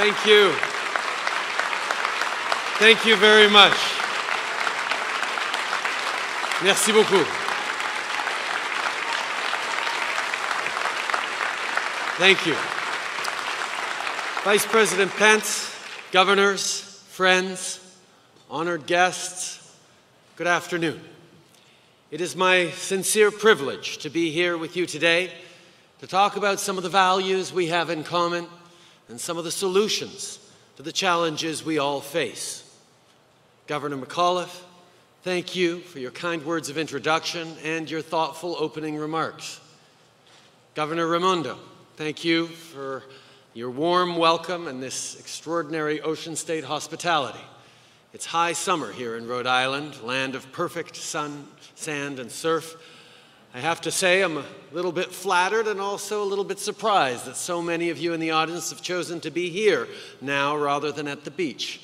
Thank you. Thank you very much. Merci beaucoup. Thank you. Vice President Pence, governors, friends, honored guests, good afternoon. It is my sincere privilege to be here with you today to talk about some of the values we have in common and some of the solutions to the challenges we all face. Governor McAuliffe, thank you for your kind words of introduction and your thoughtful opening remarks. Governor Raimondo, thank you for your warm welcome and this extraordinary Ocean State hospitality. It's high summer here in Rhode Island, land of perfect sun, sand, and surf. I have to say I'm a little bit flattered and also a little bit surprised that so many of you in the audience have chosen to be here now rather than at the beach.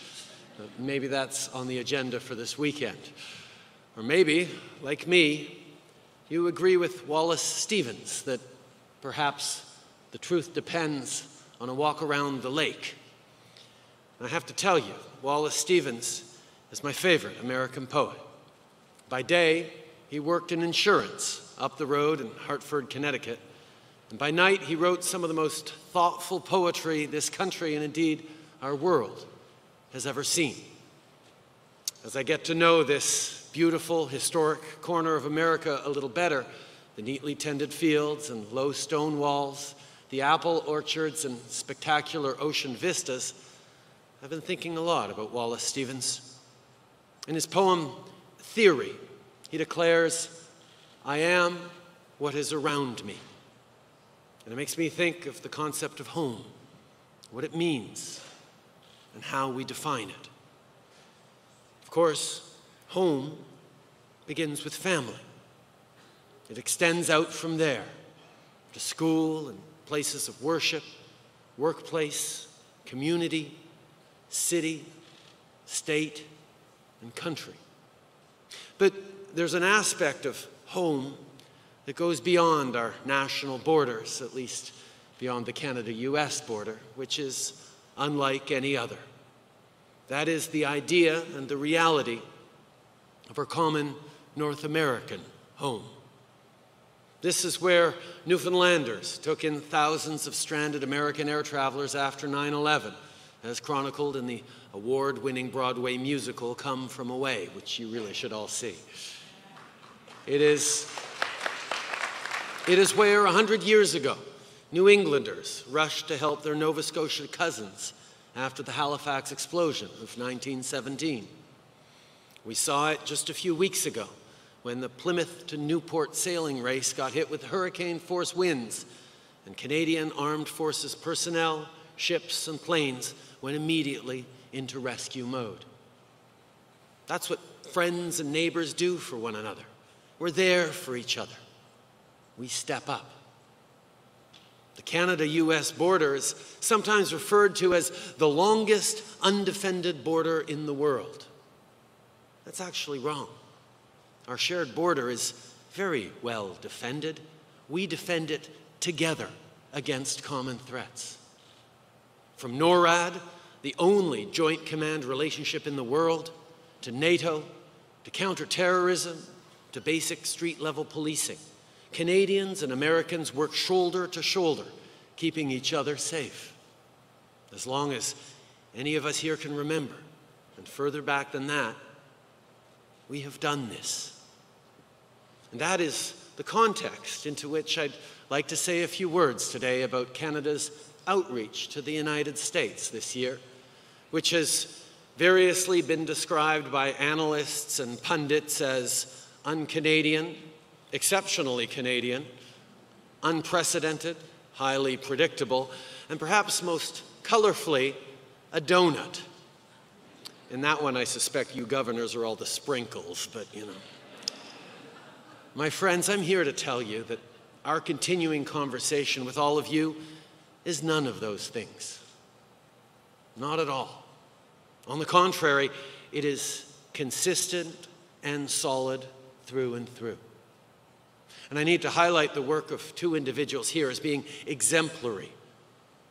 Maybe that's on the agenda for this weekend. Or maybe, like me, you agree with Wallace Stevens that perhaps the truth depends on a walk around the lake. And I have to tell you, Wallace Stevens is my favorite American poet. By day, he worked in insurance up the road in Hartford, Connecticut. And by night, he wrote some of the most thoughtful poetry this country, and indeed our world, has ever seen. As I get to know this beautiful, historic corner of America a little better, the neatly tended fields and low stone walls, the apple orchards and spectacular ocean vistas, I've been thinking a lot about Wallace Stevens. In his poem, Theory, he declares, "I am what is around me." And it makes me think of the concept of home, what it means, and how we define it. Of course, home begins with family. It extends out from there to school and places of worship, workplace, community, city, state, and country. But there's an aspect of home that goes beyond our national borders, at least beyond the Canada-US border, which is unlike any other. That is the idea and the reality of our common North American home. This is where Newfoundlanders took in thousands of stranded American air travelers after 9/11, as chronicled in the award-winning Broadway musical Come From Away, which you really should all see. It is where 100 years ago, New Englanders rushed to help their Nova Scotia cousins after the Halifax explosion of 1917. We saw it just a few weeks ago when the Plymouth to Newport sailing race got hit with hurricane-force winds, and Canadian Armed Forces personnel, ships, and planes went immediately into rescue mode. That's what friends and neighbors do for one another. We're there for each other. We step up. The Canada-US border is sometimes referred to as the longest undefended border in the world. That's actually wrong. Our shared border is very well defended. We defend it together against common threats. From NORAD, the only joint command relationship in the world, to NATO, to counterterrorism, to basic street-level policing, Canadians and Americans work shoulder to shoulder, keeping each other safe. As long as any of us here can remember, and further back than that, we have done this. And that is the context into which I'd like to say a few words today about Canada's outreach to the United States this year, which has variously been described by analysts and pundits as un-Canadian, exceptionally Canadian, unprecedented, highly predictable, and perhaps most colorfully, a donut. In that one, I suspect you governors are all the sprinkles, but you know. My friends, I'm here to tell you that our continuing conversation with all of you is none of those things. Not at all. On the contrary, it is consistent and solid through and through. And I need to highlight the work of two individuals here as being exemplary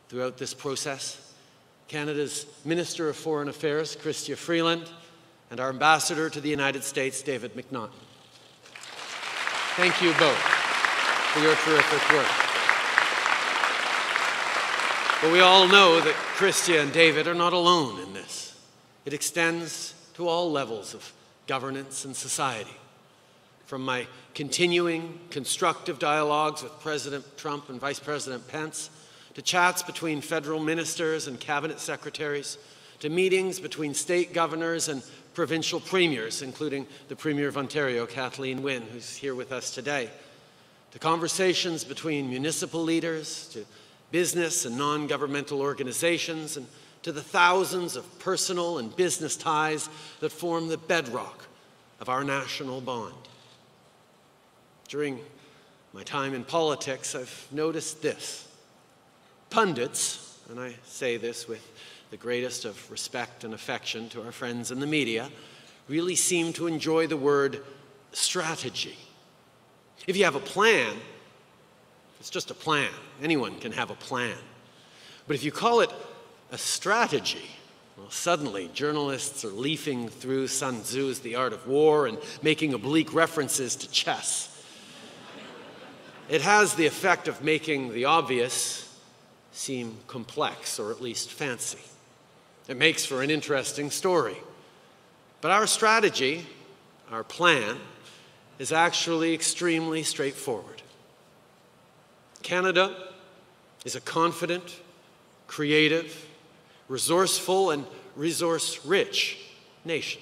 throughout this process. Canada's Minister of Foreign Affairs, Chrystia Freeland, and our Ambassador to the United States, David McNaughton. Thank you both for your terrific work. But we all know that Chrystia and David are not alone in this. It extends to all levels of governance and society. From my continuing constructive dialogues with President Trump and Vice President Pence, to chats between federal ministers and cabinet secretaries, to meetings between state governors and provincial premiers, including the Premier of Ontario, Kathleen Wynne, who's here with us today, to conversations between municipal leaders, to business and non-governmental organizations, and to the thousands of personal and business ties that form the bedrock of our national bond. During my time in politics, I've noticed this. Pundits, and I say this with the greatest of respect and affection to our friends in the media, really seem to enjoy the word strategy. If you have a plan, it's just a plan. Anyone can have a plan. But if you call it a strategy, well, suddenly journalists are leafing through Sun Tzu's The Art of War and making oblique references to chess. It has the effect of making the obvious seem complex, or at least fancy. It makes for an interesting story. But our strategy, our plan, is actually extremely straightforward. Canada is a confident, creative, resourceful, and resource-rich nation.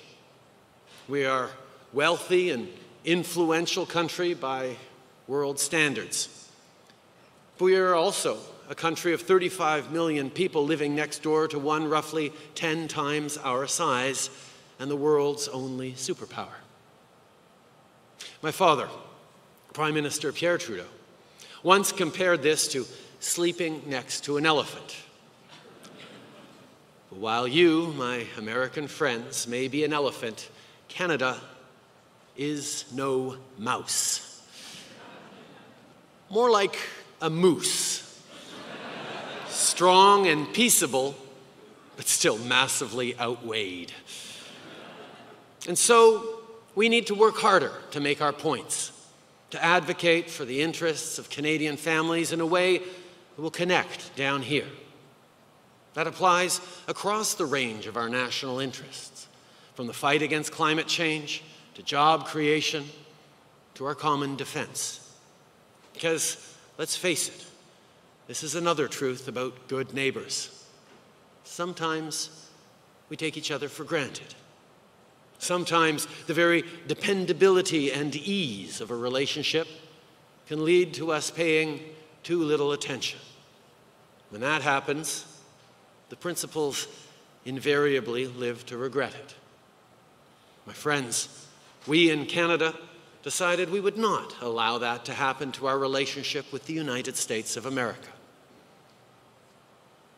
We are a wealthy and influential country by world standards. But we are also a country of 35 million people living next door to one roughly 10 times our size and the world's only superpower. My father, Prime Minister Pierre Trudeau, once compared this to sleeping next to an elephant. But while you, my American friends, may be an elephant, Canada is no mouse. More like a moose. Strong and peaceable, but still massively outweighed. And so we need to work harder to make our points, to advocate for the interests of Canadian families in a way that will connect down here. That applies across the range of our national interests, from the fight against climate change to job creation to our common defense. Because, let's face it, this is another truth about good neighbors. Sometimes we take each other for granted. Sometimes the very dependability and ease of a relationship can lead to us paying too little attention. When that happens, the principals invariably live to regret it. My friends, we in Canada decided we would not allow that to happen to our relationship with the United States of America.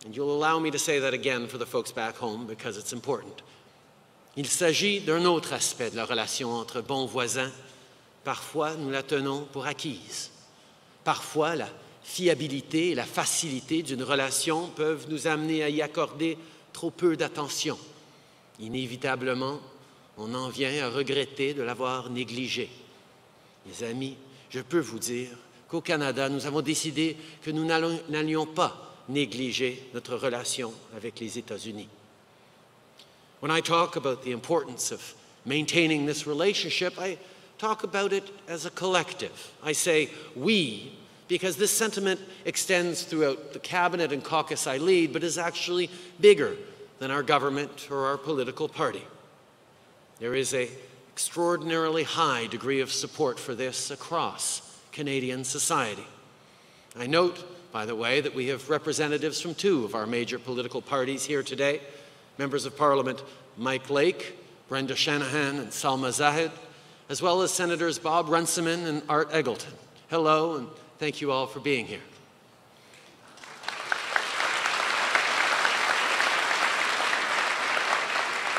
And you'll allow me to say that again for the folks back home because it's important. Il s'agit d'un autre aspect de la relation entre bons voisins. Parfois, nous la tenons pour acquise. Parfois, la fiabilité et la facilité d'une relation peuvent nous amener à y accorder trop peu d'attention. Inévitablement, on en vient à regretter de l'avoir négligé. Mes amis, je peux vous dire qu'au Canada, nous avons décidé que nous n'allions pas négliger notre relation avec les États-Unis. When I talk about the importance of maintaining this relationship, I talk about it as a collective. I say we, because this sentiment extends throughout the cabinet and caucus I lead, but is actually bigger than our government or our political party. There is an extraordinarily high degree of support for this across Canadian society. I note, by the way, that we have representatives from two of our major political parties here today, members of Parliament Mike Lake, Brenda Shanahan, and Salma Zahid, as well as Senators Bob Runciman and Art Eggleton. Hello, and thank you all for being here.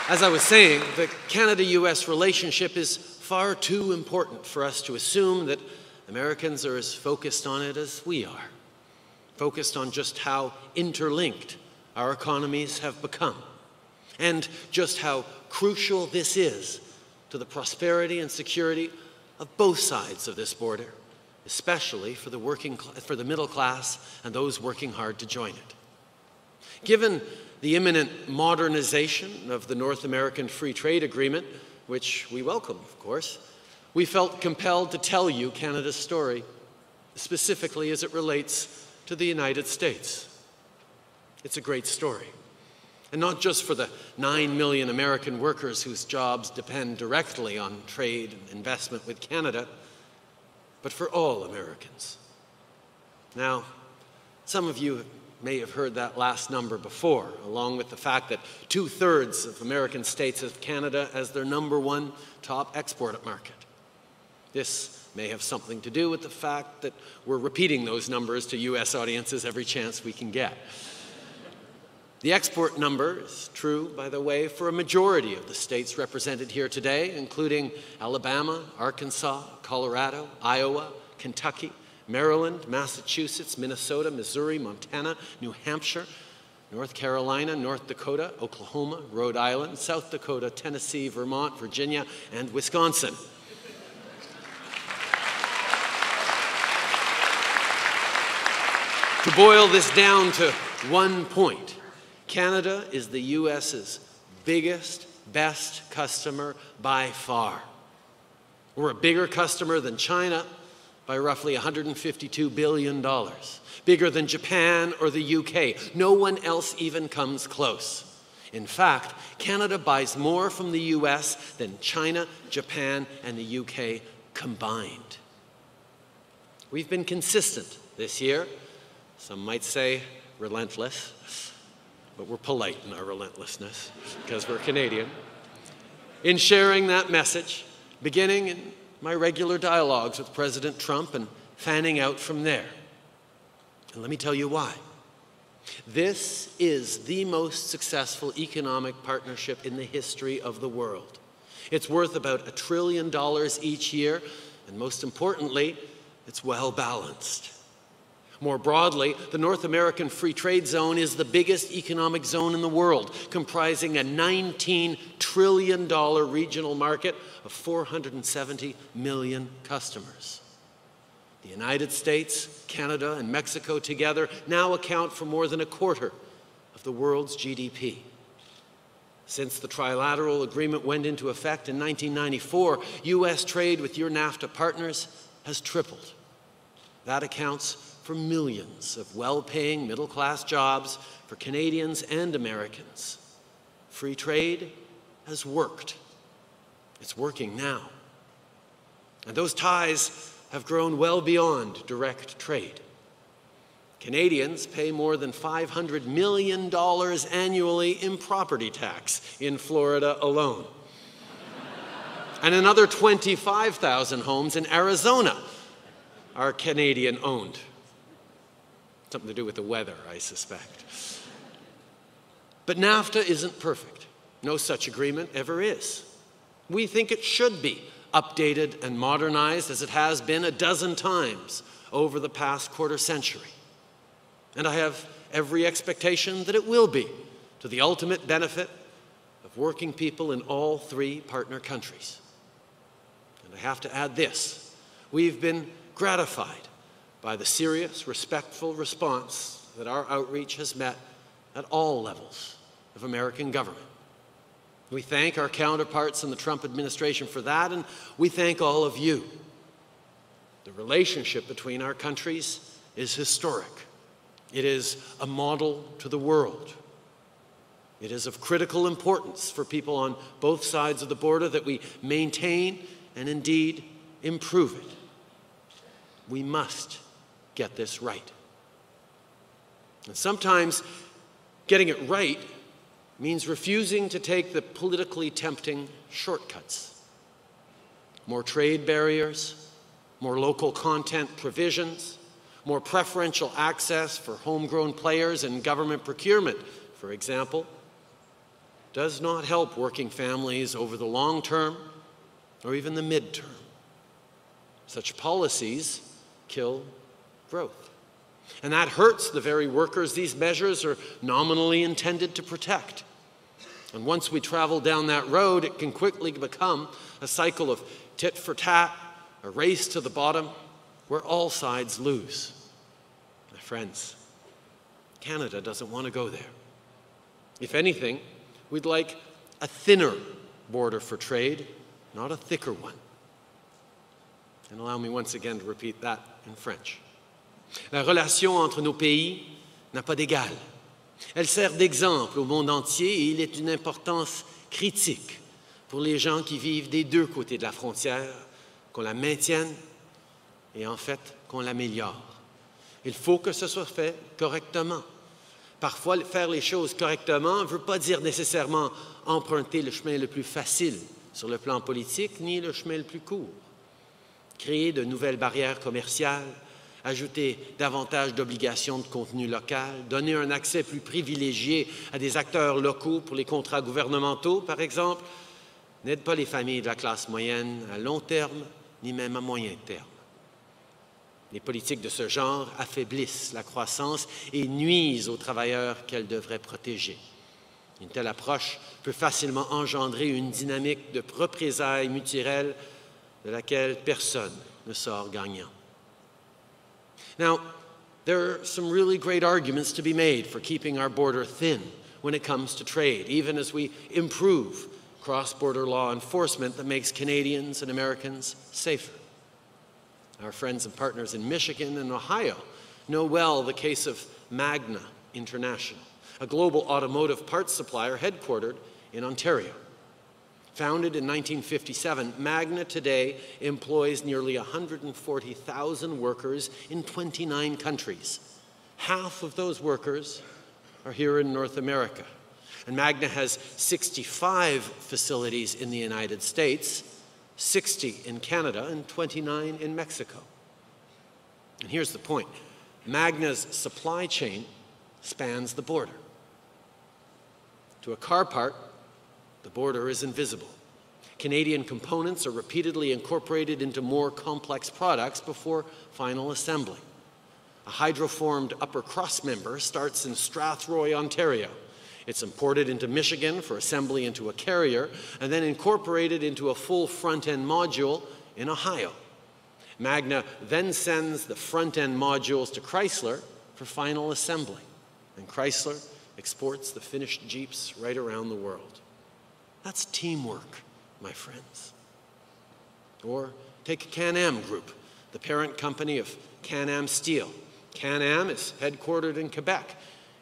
As I was saying, the Canada-US relationship is far too important for us to assume that Americans are as focused on it as we are, focused on just how interlinked our economies have become, and just how crucial this is to the prosperity and security of both sides of this border, especially for the middle class and those working hard to join it. Given the imminent modernization of the North American Free Trade Agreement, which we welcome, of course, we felt compelled to tell you Canada's story, specifically as it relates to the United States. It's a great story, and not just for the 9 million American workers whose jobs depend directly on trade and investment with Canada, but for all Americans. Now, some of you may have heard that last number before, along with the fact that 2/3 of American states have Canada as their #1 top export market. This may have something to do with the fact that we're repeating those numbers to U.S. audiences every chance we can get. The export number is true, by the way, for a majority of the states represented here today, including Alabama, Arkansas, Colorado, Iowa, Kentucky, Maryland, Massachusetts, Minnesota, Missouri, Montana, New Hampshire, North Carolina, North Dakota, Oklahoma, Rhode Island, South Dakota, Tennessee, Vermont, Virginia, and Wisconsin. To boil this down to one point, Canada is the U.S.'s biggest, best customer by far. We're a bigger customer than China by roughly $152 billion, bigger than Japan or the UK. No one else even comes close. In fact, Canada buys more from the US than China, Japan, and the UK combined. We've been consistent this year. Some might say relentless, but we're polite in our relentlessness because we're Canadian. In sharing that message, beginning in my regular dialogues with President Trump and fanning out from there. And let me tell you why. This is the most successful economic partnership in the history of the world. It's worth about $1 trillion each year, and most importantly, it's well balanced. More broadly, the North American Free Trade Zone is the biggest economic zone in the world, comprising a $19 trillion regional market of 470 million customers. The United States, Canada, and Mexico together now account for more than 1/4 of the world's GDP. Since the trilateral agreement went into effect in 1994, U.S. trade with your NAFTA partners has tripled. That accounts for millions of well-paying middle-class jobs for Canadians and Americans. Free trade has worked. It's working now. And those ties have grown well beyond direct trade. Canadians pay more than $500 million annually in property tax in Florida alone. And another 25,000 homes in Arizona are Canadian-owned. Something to do with the weather, I suspect. But NAFTA isn't perfect. No such agreement ever is. We think it should be updated and modernized as it has been a dozen times over the past quarter century. And I have every expectation that it will be, to the ultimate benefit of working people in all 3 partner countries. And I have to add this. We've been gratified by the serious, respectful response that our outreach has met at all levels of American government. We thank our counterparts in the Trump administration for that, and we thank all of you. The relationship between our countries is historic. It is a model to the world. It is of critical importance for people on both sides of the border that we maintain and indeed improve it. We must get this right. And sometimes getting it right means refusing to take the politically tempting shortcuts. More trade barriers, more local content provisions, more preferential access for homegrown players in government procurement, for example, does not help working families over the long term or even the midterm. Such policies kill growth. And that hurts the very workers these measures are nominally intended to protect. And once we travel down that road, it can quickly become a cycle of tit for tat, a race to the bottom, where all sides lose. My friends, Canada doesn't want to go there. If anything, we'd like a thinner border for trade, not a thicker one. And allow me once again to repeat that in French. La relation entre nos pays n'a pas d'égal. Elle sert d'exemple au monde entier et il est d'une importance critique pour les gens qui vivent des deux côtés de la frontière, qu'on la maintienne et en fait qu'on l'améliore. Il faut que ce soit fait correctement. Parfois, faire les choses correctement ne veut pas dire nécessairement emprunter le chemin le plus facile sur le plan politique, ni le chemin le plus court. Créer de nouvelles barrières commerciales, ajouter davantage d'obligations de contenu local, donner un accès plus privilégié à des acteurs locaux pour les contrats gouvernementaux, par exemple, n'aide pas les familles de la classe moyenne à long terme, ni même à moyen terme. Les politiques de ce genre affaiblissent la croissance et nuisent aux travailleurs qu'elles devraient protéger. Une telle approche peut facilement engendrer une dynamique de représailles mutuelles de laquelle personne ne sort gagnant. Now, there are some really great arguments to be made for keeping our border thin when it comes to trade, even as we improve cross-border law enforcement that makes Canadians and Americans safer. Our friends and partners in Michigan and Ohio know well the case of Magna International, a global automotive parts supplier headquartered in Ontario. Founded in 1957, Magna today employs nearly 140,000 workers in 29 countries. Half of those workers are here in North America. And Magna has 65 facilities in the United States, 60 in Canada, and 29 in Mexico. And here's the point. Magna's supply chain spans the border. To a car part, the border is invisible. Canadian components are repeatedly incorporated into more complex products before final assembly. A hydroformed upper cross member starts in Strathroy, Ontario. It's imported into Michigan for assembly into a carrier and then incorporated into a full front-end module in Ohio. Magna then sends the front-end modules to Chrysler for final assembly. And Chrysler exports the finished Jeeps right around the world. That's teamwork, my friends. Or take Can-Am Group, the parent company of Can-Am Steel. Can-Am is headquartered in Quebec.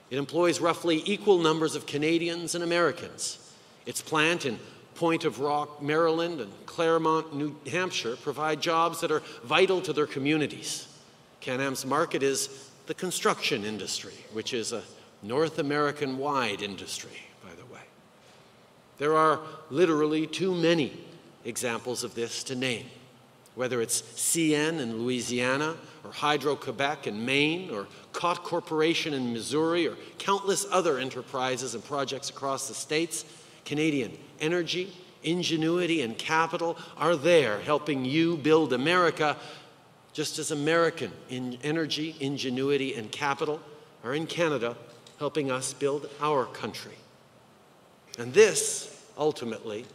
It employs roughly equal numbers of Canadians and Americans. Its plant in Point of Rock, Maryland, and Claremont, New Hampshire provide jobs that are vital to their communities. Can-Am's market is the construction industry, which is a North American-wide industry, by the way. There are literally too many examples of this to name, whether it's CN in Louisiana, or Hydro-Quebec in Maine, or Cott Corporation in Missouri, or countless other enterprises and projects across the states. Canadian energy, ingenuity, and capital are there helping you build America, just as American energy, ingenuity, and capital are in Canada helping us build our country. And this, ultimately,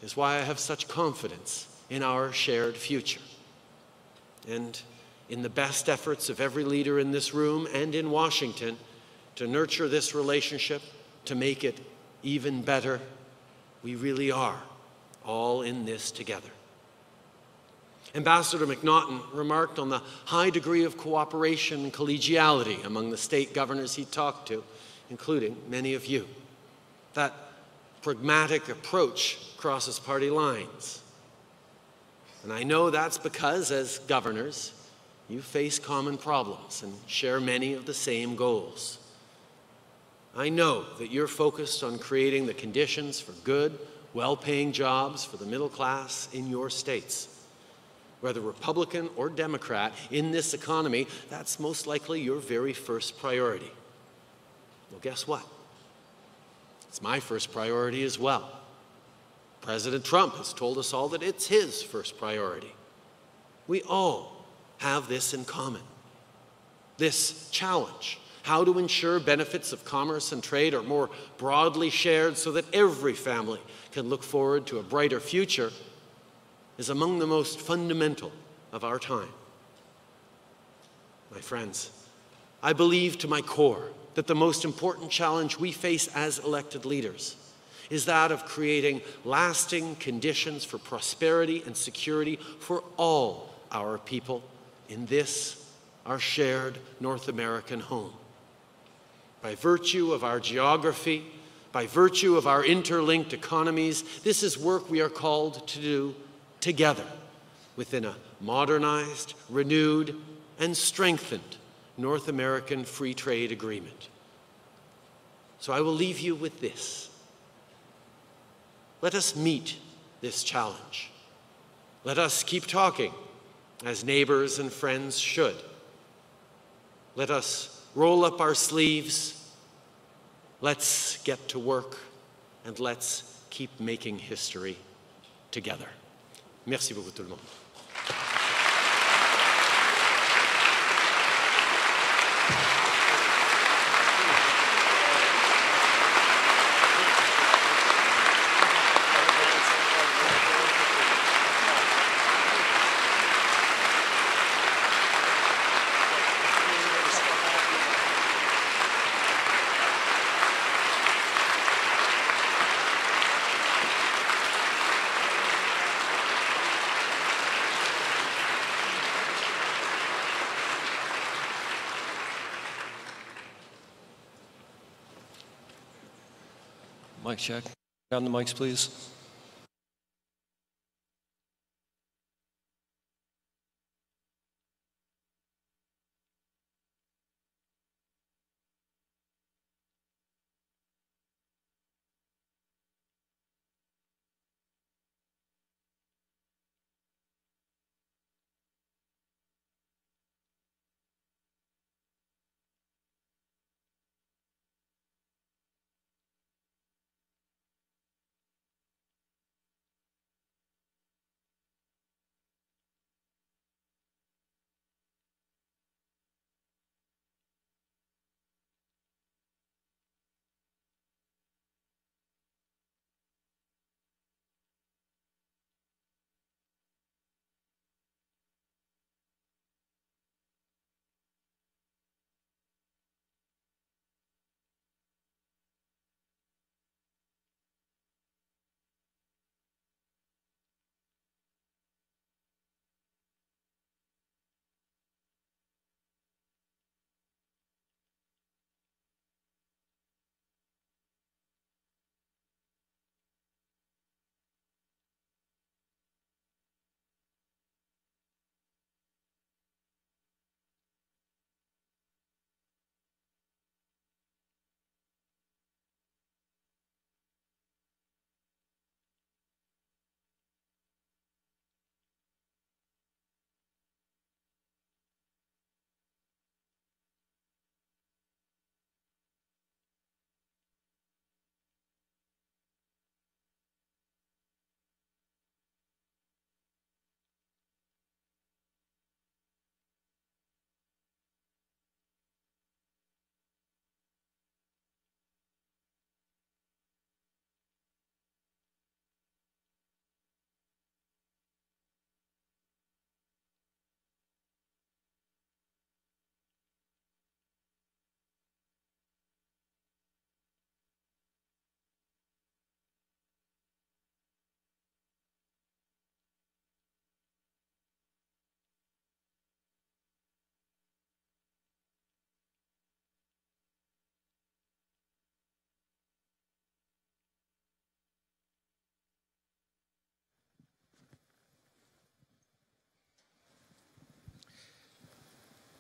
is why I have such confidence in our shared future and in the best efforts of every leader in this room and in Washington to nurture this relationship, to make it even better. We really are all in this together. Ambassador McNaughton remarked on the high degree of cooperation and collegiality among the state governors he talked to, including many of you. That pragmatic approach crosses party lines. And I know that's because, as governors, you face common problems and share many of the same goals. I know that you're focused on creating the conditions for good, well-paying jobs for the middle class in your states. Whether Republican or Democrat, in this economy, that's most likely your very first priority. Well, guess what? It's my first priority as well. President Trump has told us all that it's his first priority. We all have this in common. this challenge, how to ensure benefits of commerce and trade are more broadly shared so that every family can look forward to a brighter future, is among the most fundamental of our time. My friends, I believe to my core that the most important challenge we face as elected leaders is that of creating lasting conditions for prosperity and security for all our people in this, our shared North American home. By virtue of our geography, by virtue of our interlinked economies, this is work we are called to do together within a modernized, renewed, and strengthened North American Free Trade Agreement. So I will leave you with this. Let us meet this challenge. Let us keep talking as neighbors and friends should. Let us roll up our sleeves. Let's get to work, and let's keep making history together. Merci beaucoup tout le monde. Mic check. Down the mics, please.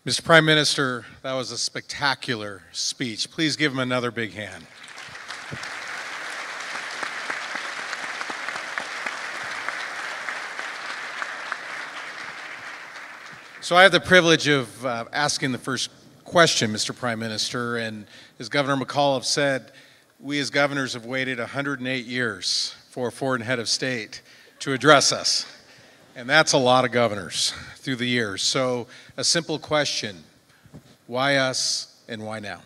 Mr. Prime Minister, that was a spectacular speech. Please give him another big hand. So I have the privilege of asking the first question, Mr. Prime Minister, and as Governor McAuliffe said, we as governors have waited 108 years for a foreign head of state to address us. And that's a lot of governors through the years. So a simple question, Why us and why now?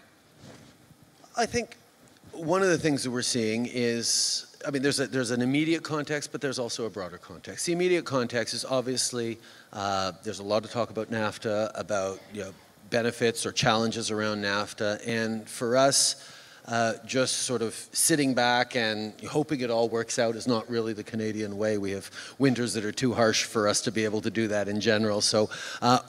I think one of the things that we're seeing is, I mean, there's an immediate context, but there's also a broader context. The immediate context is obviously there's a lot of talk about NAFTA, about benefits or challenges around NAFTA, and for us, just sort of sitting back and hoping it all works out is not really the Canadian way. We have winters that are too harsh for us to be able to do that in general. So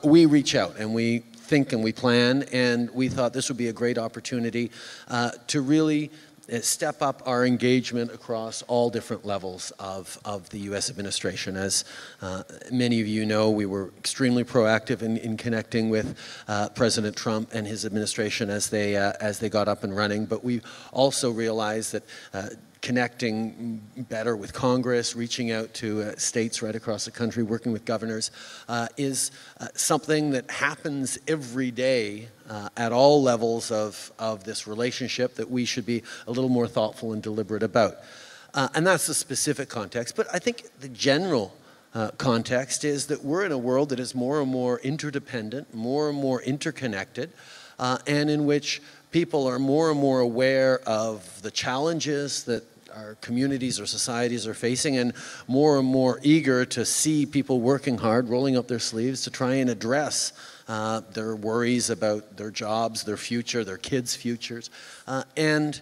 we reach out and we think and we plan, and we thought this would be a great opportunity to really step up our engagement across all different levels of the U.S. administration. As many of you know, we were extremely proactive in connecting with President Trump and his administration as they got up and running, but we also realized that connecting better with Congress, reaching out to states right across the country, working with governors, is something that happens every day at all levels of this relationship that we should be a little more thoughtful and deliberate about. And that's the specific context. But I think the general context is that we're in a world that is more and more interdependent, more and more interconnected, and in which people are more and more aware of the challenges that our communities or societies are facing, and more eager to see people working hard, rolling up their sleeves to try and address their worries about their jobs, their future, their kids' futures. And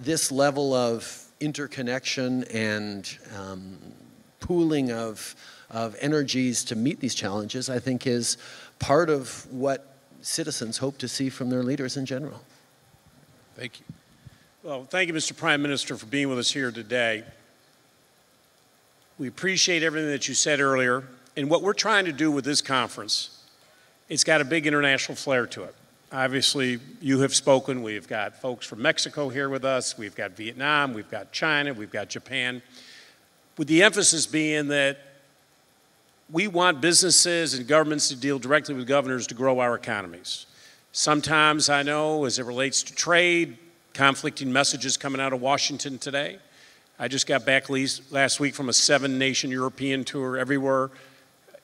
this level of interconnection and pooling of energies to meet these challenges, I think, is part of what citizens hope to see from their leaders in general. Thank you. Well, thank you, Mr. Prime Minister, for being with us here today. We appreciate everything that you said earlier. And what we're trying to do with this conference, it's got a big international flair to it. Obviously, you have spoken. We've got folks from Mexico here with us. We've got Vietnam. We've got China. We've got Japan. With the emphasis being that we want businesses and governments to deal directly with governors to grow our economies. Sometimes, I know, as it relates to trade, conflicting messages coming out of Washington today. I just got back last week from a 7-nation European tour everywhere,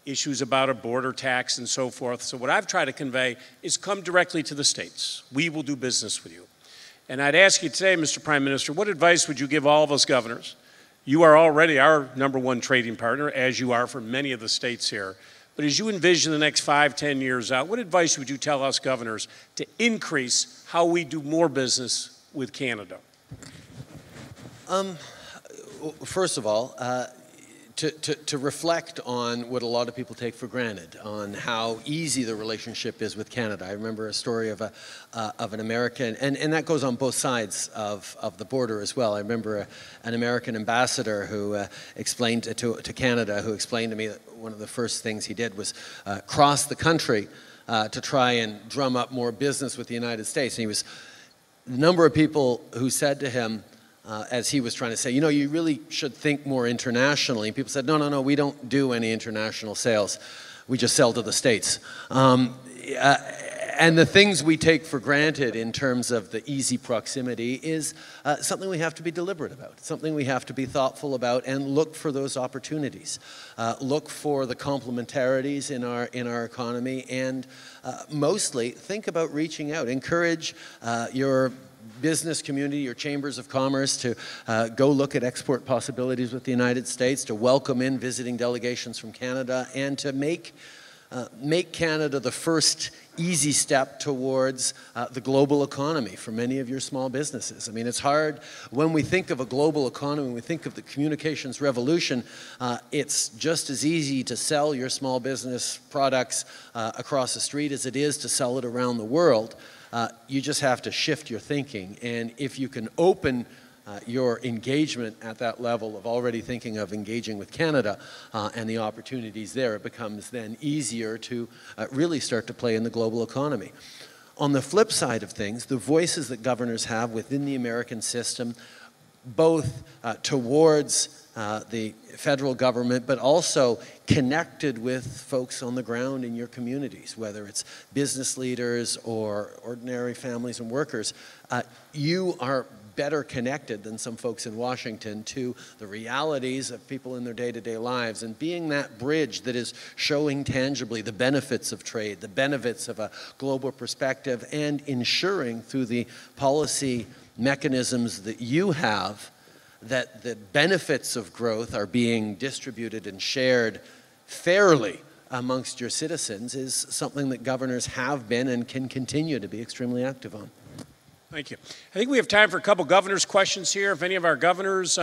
issues about a border tax and so forth. So what I've tried to convey is come directly to the states. We will do business with you. And I'd ask you today, Mr. Prime Minister, what advice would you give all of us governors? You are already our #1 trading partner, as you are for many of the states here. But as you envision the next 5, 10 years out, what advice would you tell us governors to increase how we do more business with Canada? First of all, to reflect on what a lot of people take for granted, on how easy the relationship is with Canada. I remember a story of an American, and that goes on both sides of the border as well. I remember an American ambassador who explained to Canada, who explained to me that one of the first things he did was cross the country to try and drum up more business with the United States. And the number of people who said to him, as he was trying to say, you know, you really should think more internationally. And people said, no, we don't do any international sales. We just sell to the States. And the things we take for granted in terms of the easy proximity is something we have to be deliberate about, something we have to be thoughtful about and look for those opportunities. Look for the complementarities in our economy, and mostly think about reaching out. Encourage your business community, your chambers of commerce to go look at export possibilities with the United States, to welcome in visiting delegations from Canada, and to make Canada the first easy step towards the global economy for many of your small businesses. I mean, it's hard when we think of a global economy, when we think of the communications revolution, it's just as easy to sell your small business products across the street as it is to sell it around the world. You just have to shift your thinking, and if you can open your engagement at that level of already thinking of engaging with Canada and the opportunities there, it becomes then easier to really start to play in the global economy. On the flip side of things, the voices that governors have within the American system, both towards the federal government, but also connected with folks on the ground in your communities, whether it's business leaders or ordinary families and workers, you are better connected than some folks in Washington to the realities of people in their day-to-day lives, and being that bridge that is showing tangibly the benefits of trade, the benefits of a global perspective, and ensuring through the policy mechanisms that you have that the benefits of growth are being distributed and shared fairly amongst your citizens is something that governors have been and can continue to be extremely active on. Thank you. I think we have time for a couple governors' questions here. If any of our governors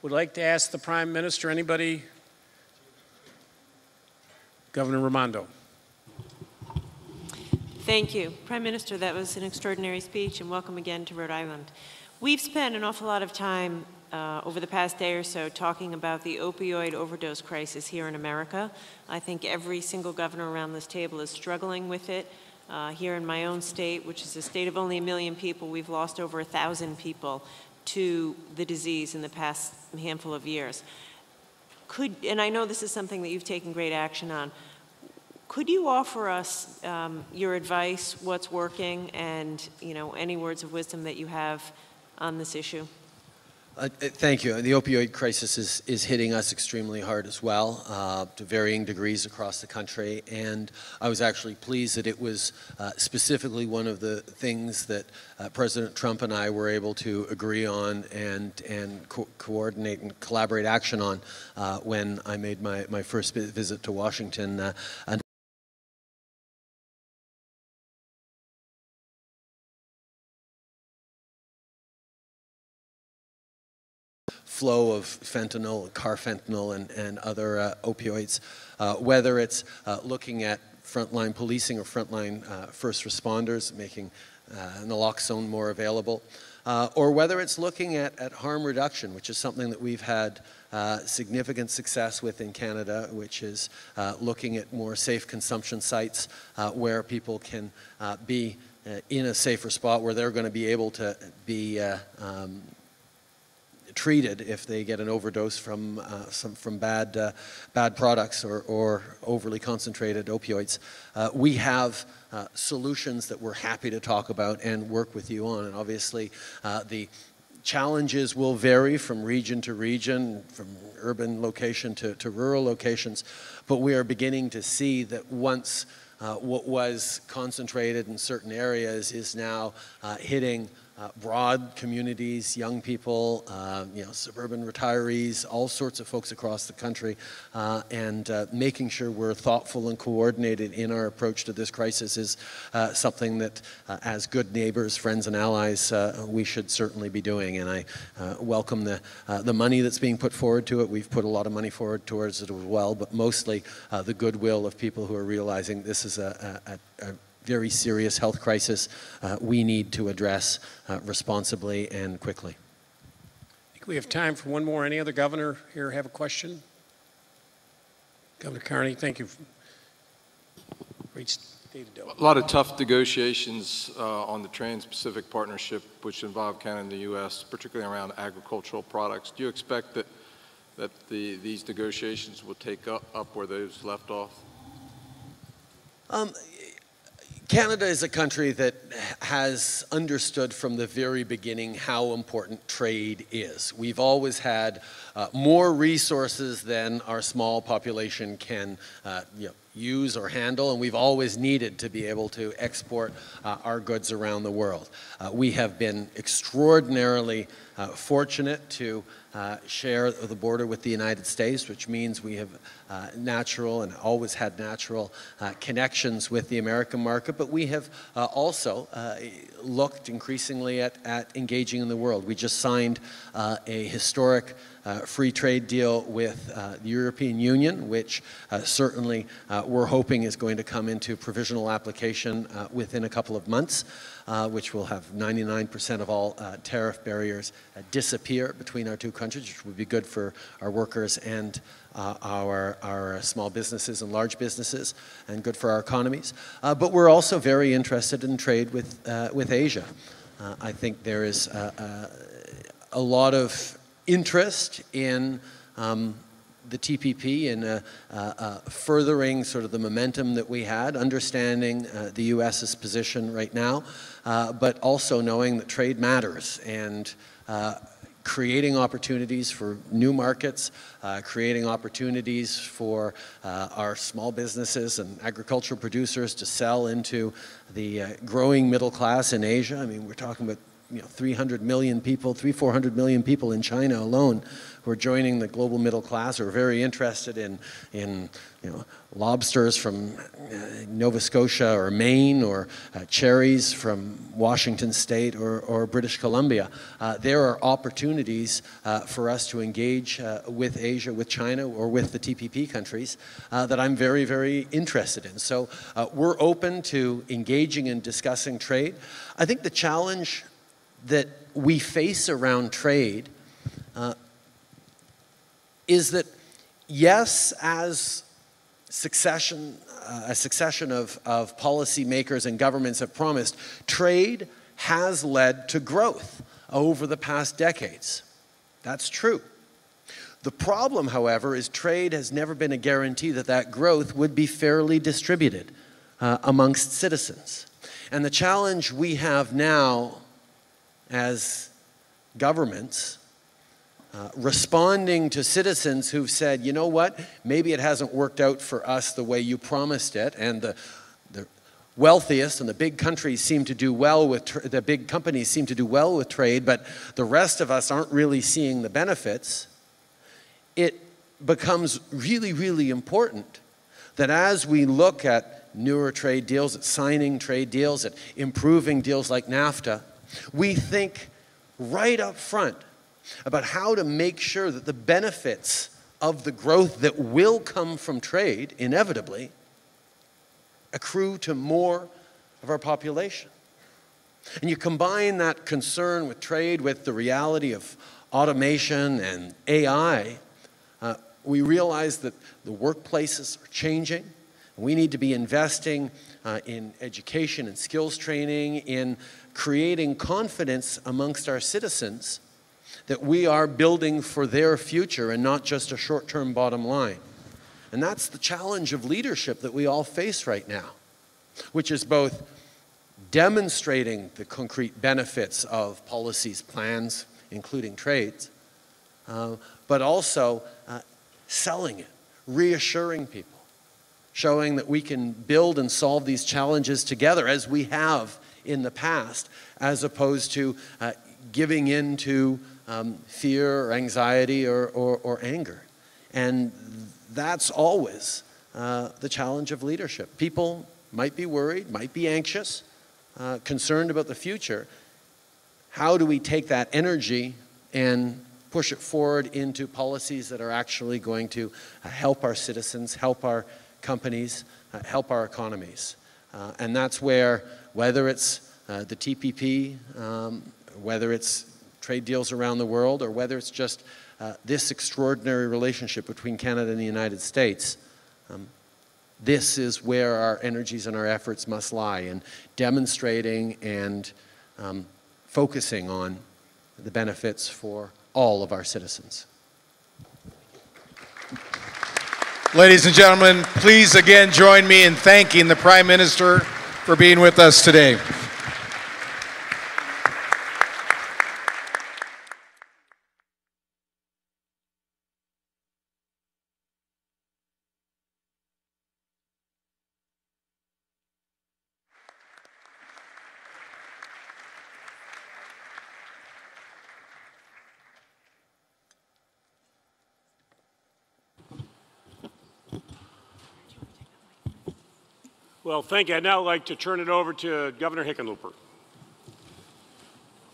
would like to ask the Prime Minister, anybody? Governor Raimondo. Thank you. Prime Minister, that was an extraordinary speech, and welcome again to Rhode Island. We've spent an awful lot of time over the past day or so talking about the opioid overdose crisis here in America. I think every single governor around this table is struggling with it. Here in my own state, which is a state of only 1 million people, we've lost over 1,000 people to the disease in the past handful of years. And I know this is something that you've taken great action on, could you offer us your advice, what's working, and any words of wisdom that you have on this issue? Thank you. The opioid crisis is hitting us extremely hard as well, to varying degrees across the country. And I was actually pleased that it was specifically one of the things that President Trump and I were able to agree on and coordinate and collaborate action on when I made my first visit to Washington. Flow of fentanyl, carfentanil, and other opioids, whether it's looking at frontline policing or frontline first responders, making naloxone more available, or whether it's looking at harm reduction, which is something that we've had significant success with in Canada, which is looking at more safe consumption sites where people can be in a safer spot where they're going to be able to be treated if they get an overdose from bad products or overly concentrated opioids. We have solutions that we're happy to talk about and work with you on. And obviously, the challenges will vary from region to region, from urban location to rural locations. But we are beginning to see that once what was concentrated in certain areas is now hitting broad communities, young people, suburban retirees, all sorts of folks across the country, and making sure we're thoughtful and coordinated in our approach to this crisis is something that, as good neighbors, friends, and allies, we should certainly be doing. And I welcome the money that's being put forward to it. We've put a lot of money forward towards it as well, but mostly the goodwill of people who are realizing this is a very serious health crisis we need to address responsibly and quickly. I think we have time for one more. Any other governor here have a question? Governor Carney, thank you. A lot of tough negotiations on the Trans-Pacific Partnership, which involve Canada and the U.S., particularly around agricultural products. Do you expect that these negotiations will take up where those left off? Canada is a country that has understood from the very beginning how important trade is. We've always had more resources than our small population can use or handle, and we've always needed to be able to export our goods around the world. We have been extraordinarily fortunate to share the border with the United States, which means we have natural and always had natural connections with the American market, but we have also looked increasingly at engaging in the world. We just signed a historic free trade deal with the European Union, which certainly we're hoping is going to come into provisional application within a couple of months, which will have 99% of all tariff barriers disappear between our two countries, which would be good for our workers and our small businesses and large businesses, and good for our economies. But we're also very interested in trade with Asia. I think there is a lot of interest in the TPP in furthering sort of the momentum that we had, understanding the U.S.'s position right now, but also knowing that trade matters and creating opportunities for new markets, creating opportunities for our small businesses and agricultural producers to sell into the growing middle class in Asia. I mean, we're talking about 300 million people, 400 million people in China alone who are joining the global middle class, who are very interested in lobsters from Nova Scotia or Maine, or cherries from Washington State or British Columbia. There are opportunities for us to engage with Asia, with China, or with the TPP countries that I'm very, very interested in. So we're open to engaging and discussing trade. I think the challenge that we face around trade is that, yes, as a succession of policymakers and governments have promised, trade has led to growth over the past decades. That's true. The problem, however, is trade has never been a guarantee that that growth would be fairly distributed amongst citizens. And the challenge we have now as governments, responding to citizens who've said, you know what, maybe it hasn't worked out for us the way you promised it, and the wealthiest and the big countries seem to do well with, the big companies seem to do well with trade, but the rest of us aren't really seeing the benefits. It becomes really, really important that as we look at newer trade deals, at signing trade deals, at improving deals like NAFTA, we think right up front about how to make sure that the benefits of the growth that will come from trade, inevitably, accrue to more of our population. And you combine that concern with trade with the reality of automation and AI, we realize that the workplaces are changing. We need to be investing in education and skills training, in creating confidence amongst our citizens that we are building for their future and not just a short-term bottom line. And that's the challenge of leadership that we all face right now, which is both demonstrating the concrete benefits of policies, plans, including trades, but also selling it, reassuring people, showing that we can build and solve these challenges together as we have in the past, as opposed to giving in to fear or anxiety or anger. And that's always the challenge of leadership. People might be worried, might be anxious, concerned about the future. How do we take that energy and push it forward into policies that are actually going to help our citizens, help our companies, help our economies? And that's where, whether it's the TPP, whether it's trade deals around the world, or whether it's just this extraordinary relationship between Canada and the United States, this is where our energies and our efforts must lie, in demonstrating and focusing on the benefits for all of our citizens. Ladies and gentlemen, please again join me in thanking the Prime Minister for being with us today. Well, thank you. I'd now like to turn it over to Governor Hickenlooper.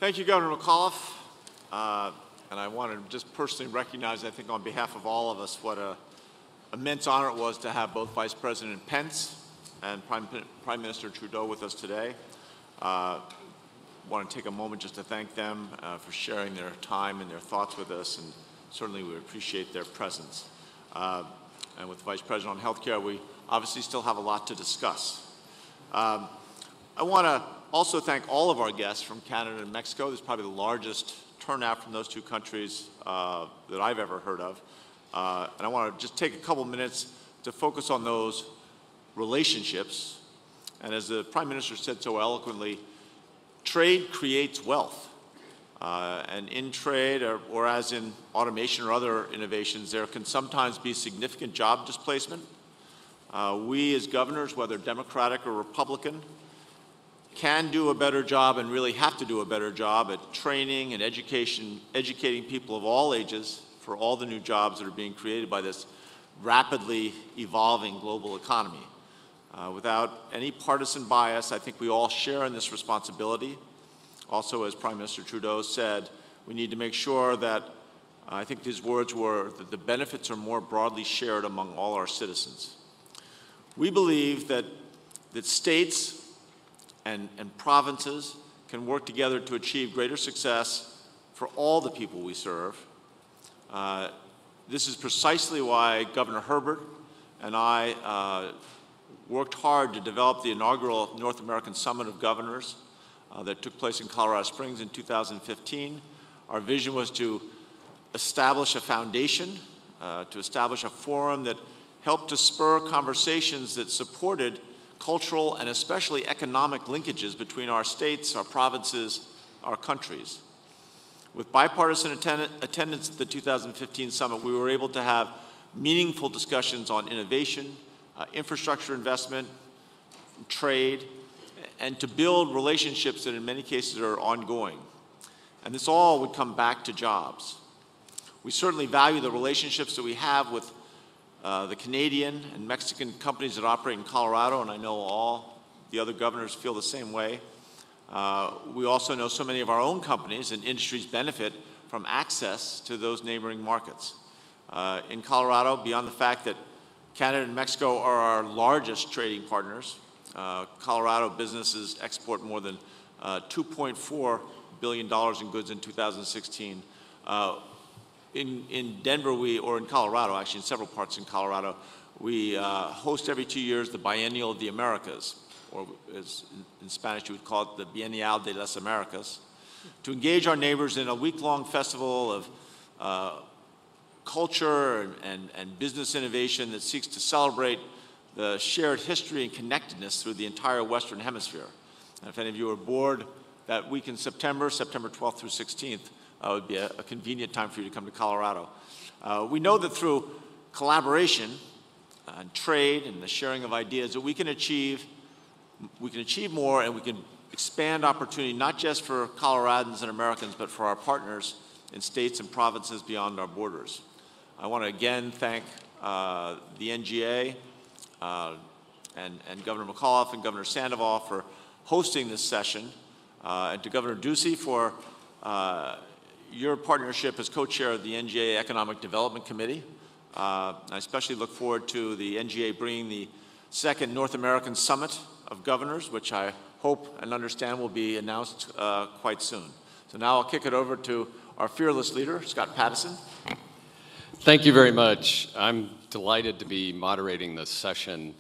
Thank you, Governor McAuliffe. And I want to just personally recognize, I think on behalf of all of us, what an immense honor it was to have both Vice President Pence and Prime Minister Trudeau with us today. I want to take a moment just to thank them for sharing their time and their thoughts with us, and certainly we appreciate their presence. And with the Vice President on healthcare, we obviously still have a lot to discuss. I want to also thank all of our guests from Canada and Mexico. This is probably the largest turnout from those two countries that I've ever heard of. And I want to just take a couple minutes to focus on those relationships. And as the Prime Minister said so eloquently, trade creates wealth. And in trade, or as in automation or other innovations, there can sometimes be significant job displacement. We as governors, whether Democratic or Republican, can do a better job and really have to do a better job at training and educating people of all ages for all the new jobs that are being created by this rapidly evolving global economy. Without any partisan bias, I think we all share in this responsibility. Also, as Prime Minister Trudeau said, we need to make sure that, I think his words were, that the benefits are more broadly shared among all our citizens. We believe that states and provinces can work together to achieve greater success for all the people we serve. This is precisely why Governor Herbert and I worked hard to develop the inaugural North American Summit of Governors that took place in Colorado Springs in 2015. Our vision was to establish a foundation, to establish a forum that helped to spur conversations that supported cultural and especially economic linkages between our states, our provinces, our countries. With bipartisan attendance at the 2015 summit, we were able to have meaningful discussions on innovation, infrastructure investment, trade, and to build relationships that in many cases are ongoing. And this all would come back to jobs. We certainly value the relationships that we have with the Canadian and Mexican companies that operate in Colorado, and I know all the other governors feel the same way. We also know so many of our own companies and industries benefit from access to those neighboring markets. In Colorado, beyond the fact that Canada and Mexico are our largest trading partners, Colorado businesses export more than $2.4 billion in goods in 2016. In Denver, or in Colorado, actually in several parts in Colorado, we host every 2 years the Biennial of the Americas, or as in Spanish you would call it the Biennial de las Americas, to engage our neighbors in a week-long festival of culture and business innovation that seeks to celebrate the shared history and connectedness through the entire Western Hemisphere. And if any of you are bored that week in September 12th through 16th, would be a convenient time for you to come to Colorado. We know that through collaboration and trade and the sharing of ideas that we can achieve more, and we can expand opportunity not just for Coloradans and Americans, but for our partners in states and provinces beyond our borders. I want to again thank the NGA and Governor McAuliffe and Governor Sandoval for hosting this session, and to Governor Ducey for your partnership as co-chair of the NGA Economic Development Committee. I especially look forward to the NGA bringing the second North American Summit of Governors, which I hope and understand will be announced quite soon. So now I'll kick it over to our fearless leader, Scott Pattison. Thank you very much. I'm delighted to be moderating this session,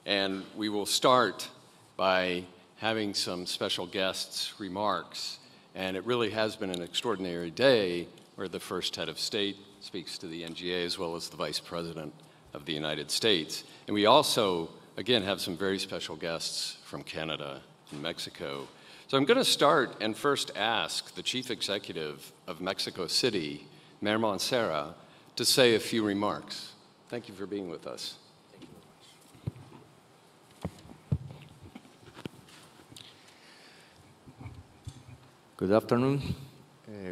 and we will start by having some special guests' remarks. And it really has been an extraordinary day where the first head of state speaks to the NGA as well as the Vice President of the United States. And we also, again, have some very special guests from Canada and Mexico. So I'm going to start and first ask the Chief Executive of Mexico City, Mayor Mancera, to say a few remarks. Thank you for being with us. Good afternoon,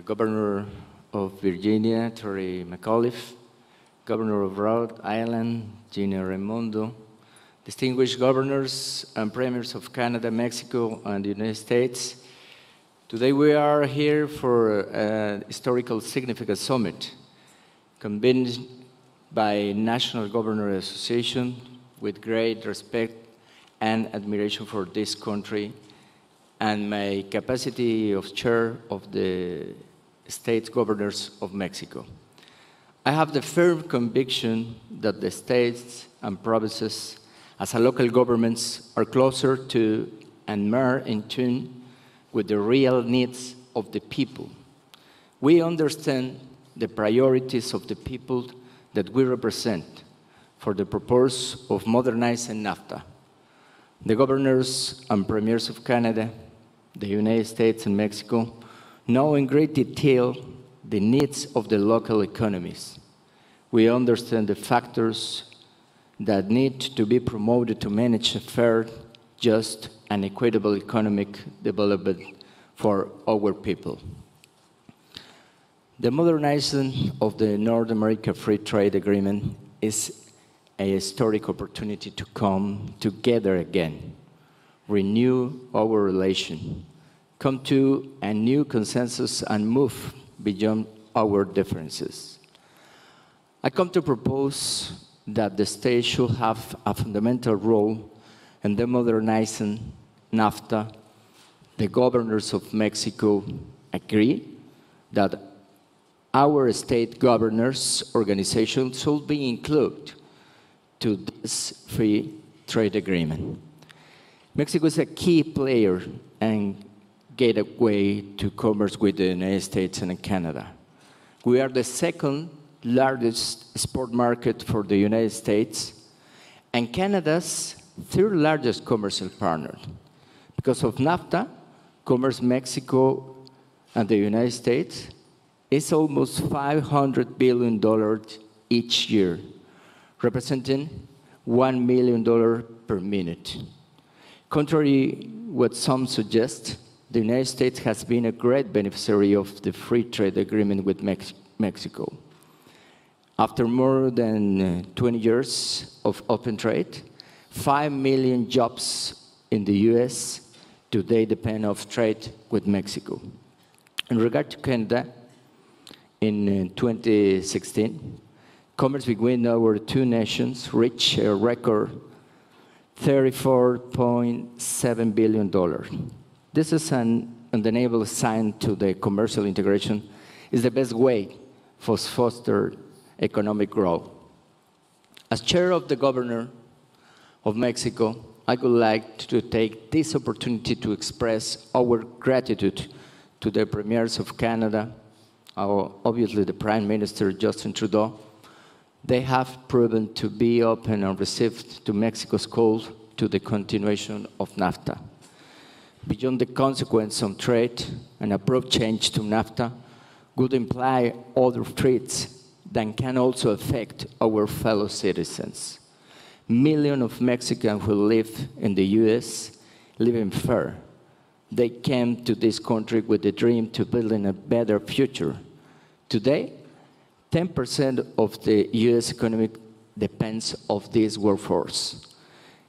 Governor of Virginia, Terry McAuliffe, Governor of Rhode Island, Gina Raimondo, distinguished governors and premiers of Canada, Mexico, and the United States. Today we are here for a historical significant summit convened by National Governor Association with great respect and admiration for this country and my capacity of chair of the State Governors of Mexico. I have the firm conviction that the states and provinces as a local governments are closer to and more in tune with the real needs of the people. We understand the priorities of the people that we represent for the purpose of modernizing NAFTA. The governors and premiers of Canada, the United States and Mexico know in great detail the needs of the local economies. We understand the factors that need to be promoted to manage a fair, just, and equitable economic development for our people. The modernization of the North America Free Trade Agreement is a historic opportunity to come together again, renew our relation, come to a new consensus and move beyond our differences. I come to propose that the state should have a fundamental role in the modernizing NAFTA. The governors of Mexico agree that our state governors organization should be included to this free trade agreement. Mexico is a key player and gateway to commerce with the United States and Canada. We are the second largest export market for the United States and Canada's third largest commercial partner. Because of NAFTA, commerce Mexico and the United States is almost $500 billion each year, representing $1 million per minute. Contrary what some suggest, the United States has been a great beneficiary of the free trade agreement with Mexico. After more than 20 years of open trade, 5 million jobs in the US today depend on trade with Mexico. In regard to Canada, in 2016, commerce between our two nations reached a record $34.7 billion. This is an undeniable sign to the commercial integration is the best way for foster economic growth. As chair of the governor of Mexico, I would like to take this opportunity to express our gratitude to the premiers of Canada, obviously the Prime Minister Justin Trudeau. They have proven to be open and receptive to Mexico's call to the continuation of NAFTA. Beyond the consequence of trade, an abrupt change to NAFTA would imply other threats that can also affect our fellow citizens. Millions of Mexicans who live in the US live in fear. They came to this country with the dream to building a better future. Today, 10% of the US economy depends on this workforce.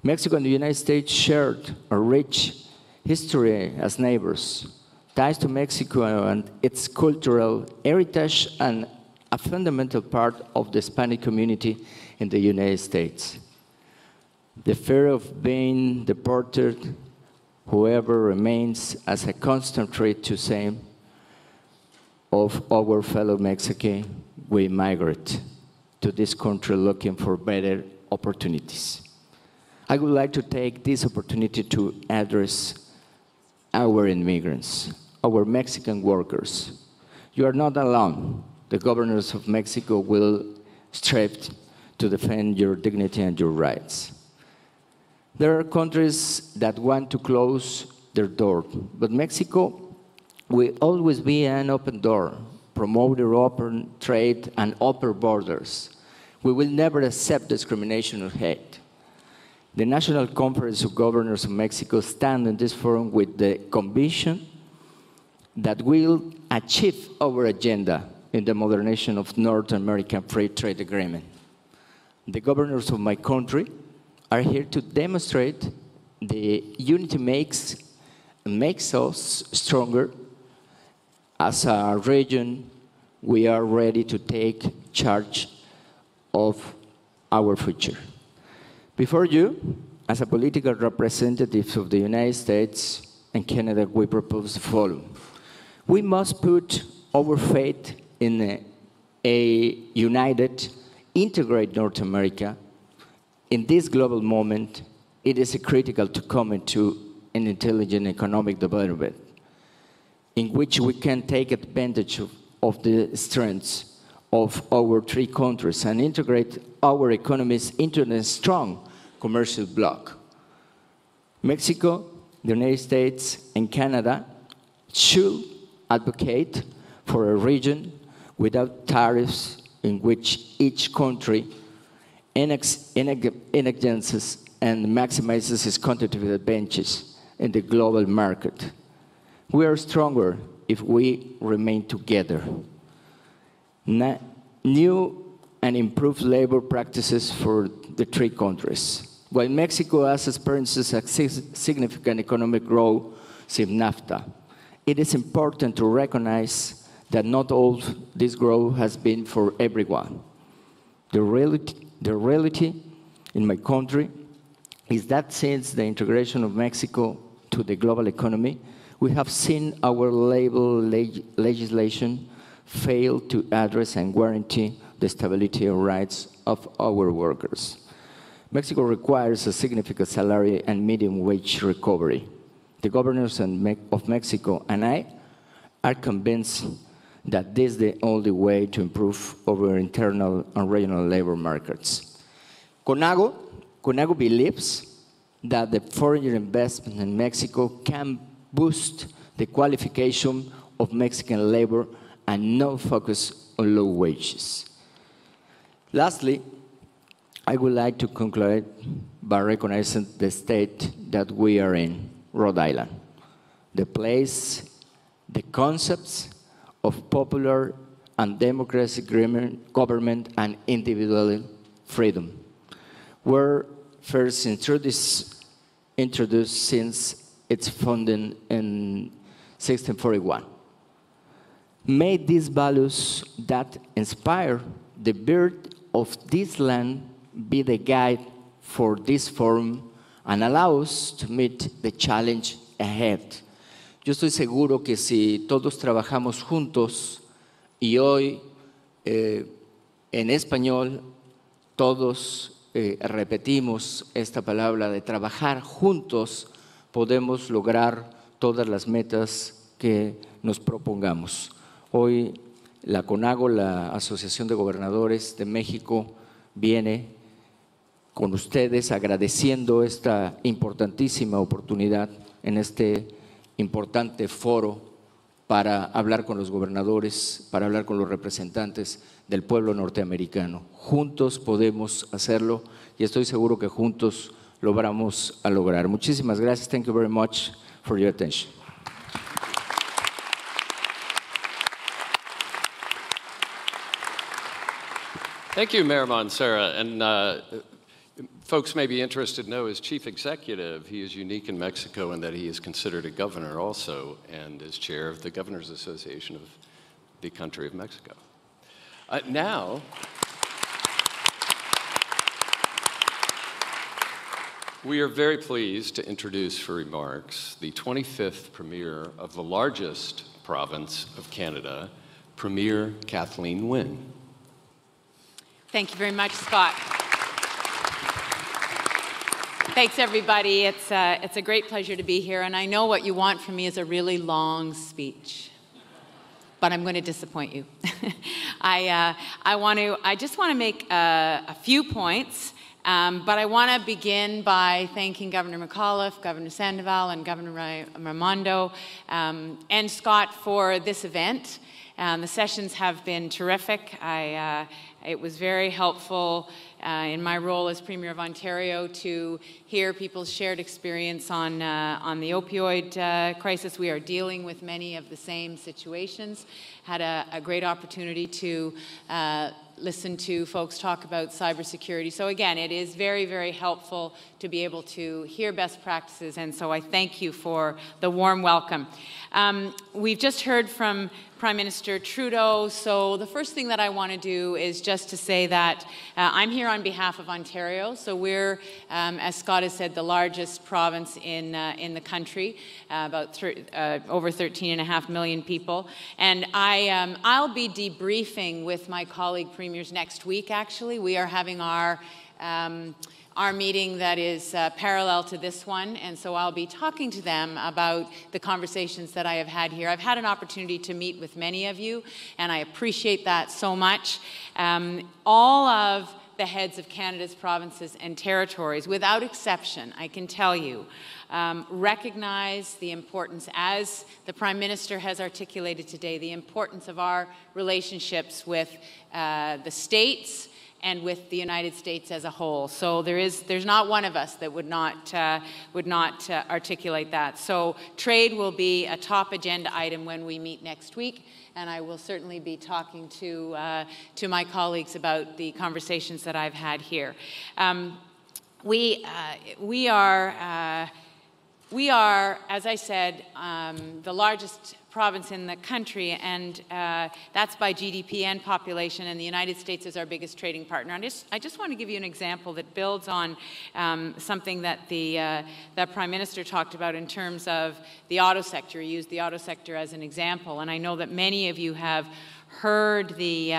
Mexico and the United States shared a rich history as neighbors, ties to Mexico and its cultural heritage, and a fundamental part of the Hispanic community in the United States. The fear of being deported, whoever remains, as a constant threat to same of our fellow Mexicans, we migrate to this country looking for better opportunities. I would like to take this opportunity to address our immigrants, our Mexican workers. You are not alone. The governors of Mexico will strive to defend your dignity and your rights. There are countries that want to close their door, but Mexico will always be an open door, promote open trade and open borders. We will never accept discrimination or hate. The National Conference of Governors of Mexico stand in this forum with the conviction that we'll achieve our agenda in the modernization of North American Free Trade Agreement. The governors of my country are here to demonstrate the unity makes us stronger. As a region, we are ready to take charge of our future. Before you, as a political representative of the United States and Canada, we propose the following. We must put our faith in a united, integrated North America. In this global moment, it is critical to come into an intelligent economic development in which we can take advantage of the strengths of our three countries and integrate our economies into a strong commercial bloc. Mexico, the United States, and Canada should advocate for a region without tariffs in which each country enhances and maximizes its competitive advantages in the global market. We are stronger if we remain together. New and improved labor practices for the three countries. While Mexico has experienced a significant economic growth since NAFTA, it is important to recognize that not all this growth has been for everyone. The reality in my country is that since the integration of Mexico to the global economy, we have seen our labor legislation fail to address and guarantee the stability and rights of our workers. Mexico requires a significant salary and medium wage recovery. The governors of Mexico and I are convinced that this is the only way to improve our internal and regional labor markets. CONAGO believes that the foreign investment in Mexico can boost the qualification of Mexican labor and not focus on low wages. Lastly, I would like to conclude by recognizing the state that we are in, Rhode Island, the place, the concepts of popular and democratic government and individual freedom were first introduced since its founding in 1641. May these values that inspire the birth of this land be the guide for this forum and allow us to meet the challenge ahead. Yo estoy seguro que si todos trabajamos juntos y hoy en español todos repetimos esta palabra de trabajar juntos, podemos lograr todas las metas que nos propongamos. Hoy la CONAGO, la Asociación de Gobernadores de México, viene con ustedes agradeciendo esta importantísima oportunidad en este importante foro para hablar con los gobernadores, para hablar con los representantes del pueblo norteamericano. Juntos podemos hacerlo y estoy seguro que juntos lo vamos a lograr. Muchísimas gracias. Thank you very much for your attention. Thank you, Mayor Mancera. And folks may be interested to know, as chief executive, he is unique in Mexico in that he is considered a governor also and is chair of the Governors Association of the country of Mexico. Now, we are very pleased to introduce for remarks the 25th Premier of the largest province of Canada, Premier Kathleen Wynne. Thank you very much, Scott. Thanks, everybody. It's a great pleasure to be here, and I know what you want from me is a really long speech, but I'm going to disappoint you. I just want to make a few points, but I want to begin by thanking Governor McAuliffe, Governor Sandoval, and Governor Raimondo, and Scott for this event. The sessions have been terrific. It was very helpful in my role as Premier of Ontario to hear people's shared experience on the opioid crisis. We are dealing with many of the same situations. Had a great opportunity to listen to folks talk about cybersecurity. So again, it is very, very helpful to be able to hear best practices, and so I thank you for the warm welcome. We've just heard from Prime Minister Trudeau, so the first thing that I want to do is just to say that I'm here on behalf of Ontario, so we're, as Scott has said, the largest province in the country, about over 13.5 million people, and I'll be debriefing with my colleague premiers next week, actually. We are having our our meeting that is parallel to this one, and so I'll be talking to them about the conversations that I have had here. I've had an opportunity to meet with many of you, and I appreciate that so much. All of the heads of Canada's provinces and territories, without exception, I can tell you, recognize the importance, as the Prime Minister has articulated today, the importance of our relationships with the states and with the United States as a whole. So there's not one of us that would not articulate that. So trade will be a top agenda item when we meet next week, and I will certainly be talking to my colleagues about the conversations that I've had here. We are, as I said, the largest province in the country, and that's by GDP and population, and the United States is our biggest trading partner. And I just want to give you an example that builds on something that that Prime Minister talked about in terms of the auto sector. He used the auto sector as an example, and I know that many of you have heard the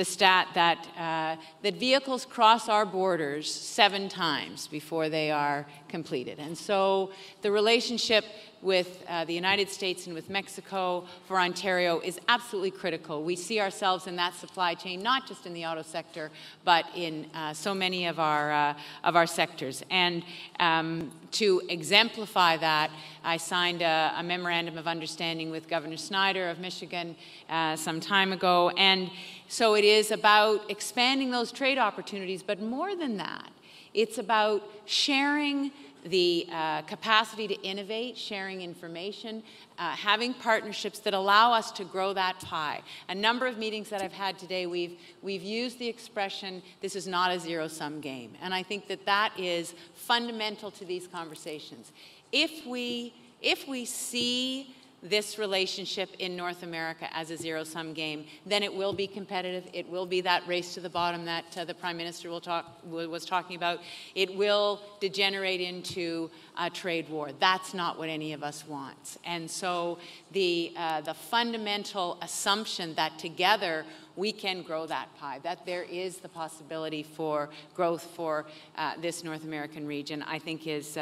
stat that vehicles cross our borders 7 times before they are completed. And so the relationship with the United States and with Mexico for Ontario is absolutely critical. We see ourselves in that supply chain, not just in the auto sector, but in so many of our sectors. And to exemplify that, I signed a memorandum of understanding with Governor Snyder of Michigan some time ago. And so it is about expanding those trade opportunities, but more than that, it's about sharing the capacity to innovate, sharing information, having partnerships that allow us to grow that pie. A number of meetings that I've had today, we've used the expression, this is not a zero-sum game. And I think that that is fundamental to these conversations. If we see this relationship in North America as a zero-sum game, then it will be competitive. It will be that race to the bottom that the Prime Minister was talking about. It will degenerate into a trade war. That's not what any of us wants. And so the fundamental assumption that together we can grow that pie, that there is the possibility for growth for this North American region, I think is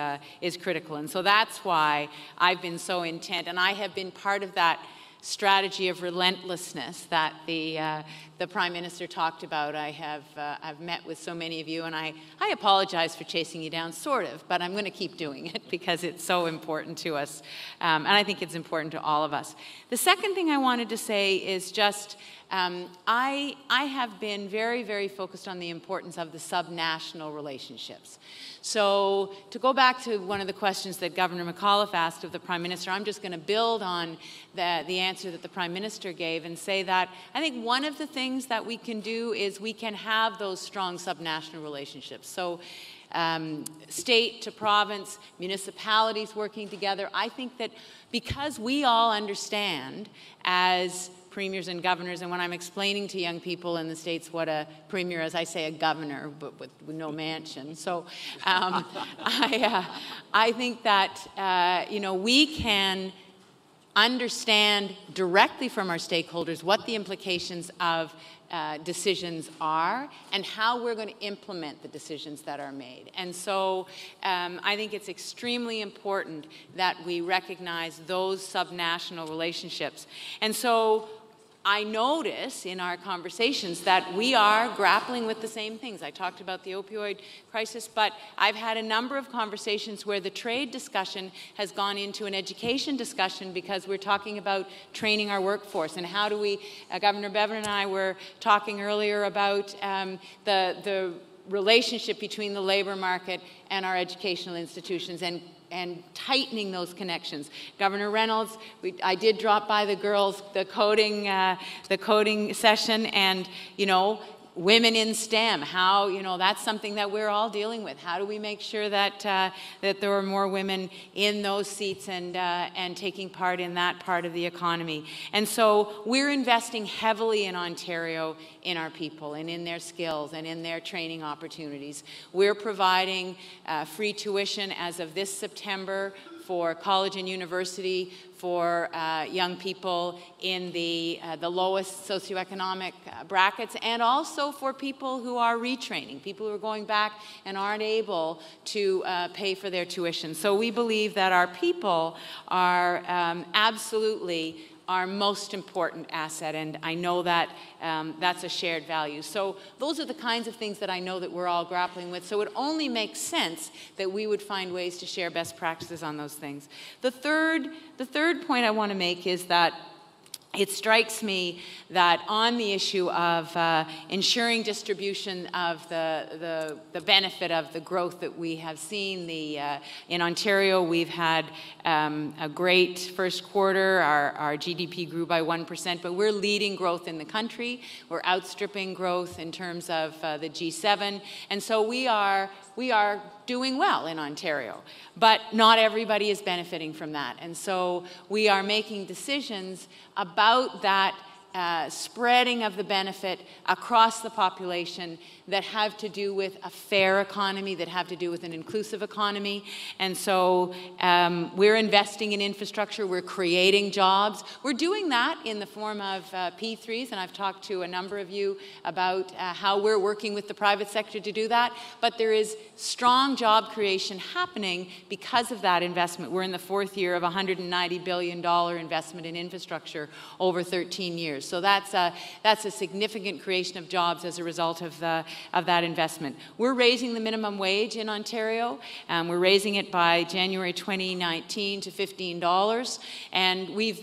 critical. And so that's why I've been so intent, and I have been part of that strategy of relentlessness that the Prime Minister talked about. I've met with so many of you, and I apologize for chasing you down, sort of, but I'm going to keep doing it because it's so important to us, and I think it's important to all of us. The second thing I wanted to say is just I have been very, very focused on the importance of the subnational relationships. So to go back to one of the questions that Governor McAuliffe asked of the Prime Minister, I'm just going to build on the answer that the Prime Minister gave and say that I think one of the things that we can do is we can have those strong subnational relationships. So state to province, municipalities working together. I think that because we all understand as premiers and governors, and when I'm explaining to young people in the States what a premier is, I say a governor, but with no mansion. So I think that we can understand directly from our stakeholders what the implications of decisions are and how we're going to implement the decisions that are made. And so I think it's extremely important that we recognize those subnational relationships. And so I notice in our conversations that we are grappling with the same things. I talked about the opioid crisis, but I've had a number of conversations where the trade discussion has gone into an education discussion because we're talking about training our workforce and how do we, Governor Bevan and I were talking earlier about the relationship between the labor market and our educational institutions and tightening those connections. Governor Reynolds, I did drop by the girls, the coding session, and women in STEM, how, that's something that we're all dealing with. How do we make sure that that there are more women in those seats and taking part in that part of the economy? And so we're investing heavily in Ontario in our people and in their skills and in their training opportunities. We're providing free tuition as of this September for college and university for young people in the lowest socioeconomic brackets, and also for people who are retraining, people who are going back and aren't able to pay for their tuition. So we believe that our people are absolutely our most important asset, and I know that that's a shared value. So those are the kinds of things that I know that we're all grappling with. So it only makes sense that we would find ways to share best practices on those things. The third point I want to make is that it strikes me that on the issue of ensuring distribution of the benefit of the growth that we have seen, in Ontario we've had a great first quarter. Our GDP grew by 1%, but we're leading growth in the country. We're outstripping growth in terms of the G7, and so we are doing well in Ontario, but not everybody is benefiting from that. And so we are making decisions about that spreading of the benefit across the population that have to do with a fair economy, that have to do with an inclusive economy. And so we're investing in infrastructure, we're creating jobs. We're doing that in the form of P3s, and I've talked to a number of you about how we're working with the private sector to do that. But there is strong job creation happening because of that investment. We're in the fourth year of a $190 billion investment in infrastructure over 13 years. So that's a significant creation of jobs as a result of that investment. We're raising the minimum wage in Ontario. We're raising it by January 2019 to $15, and we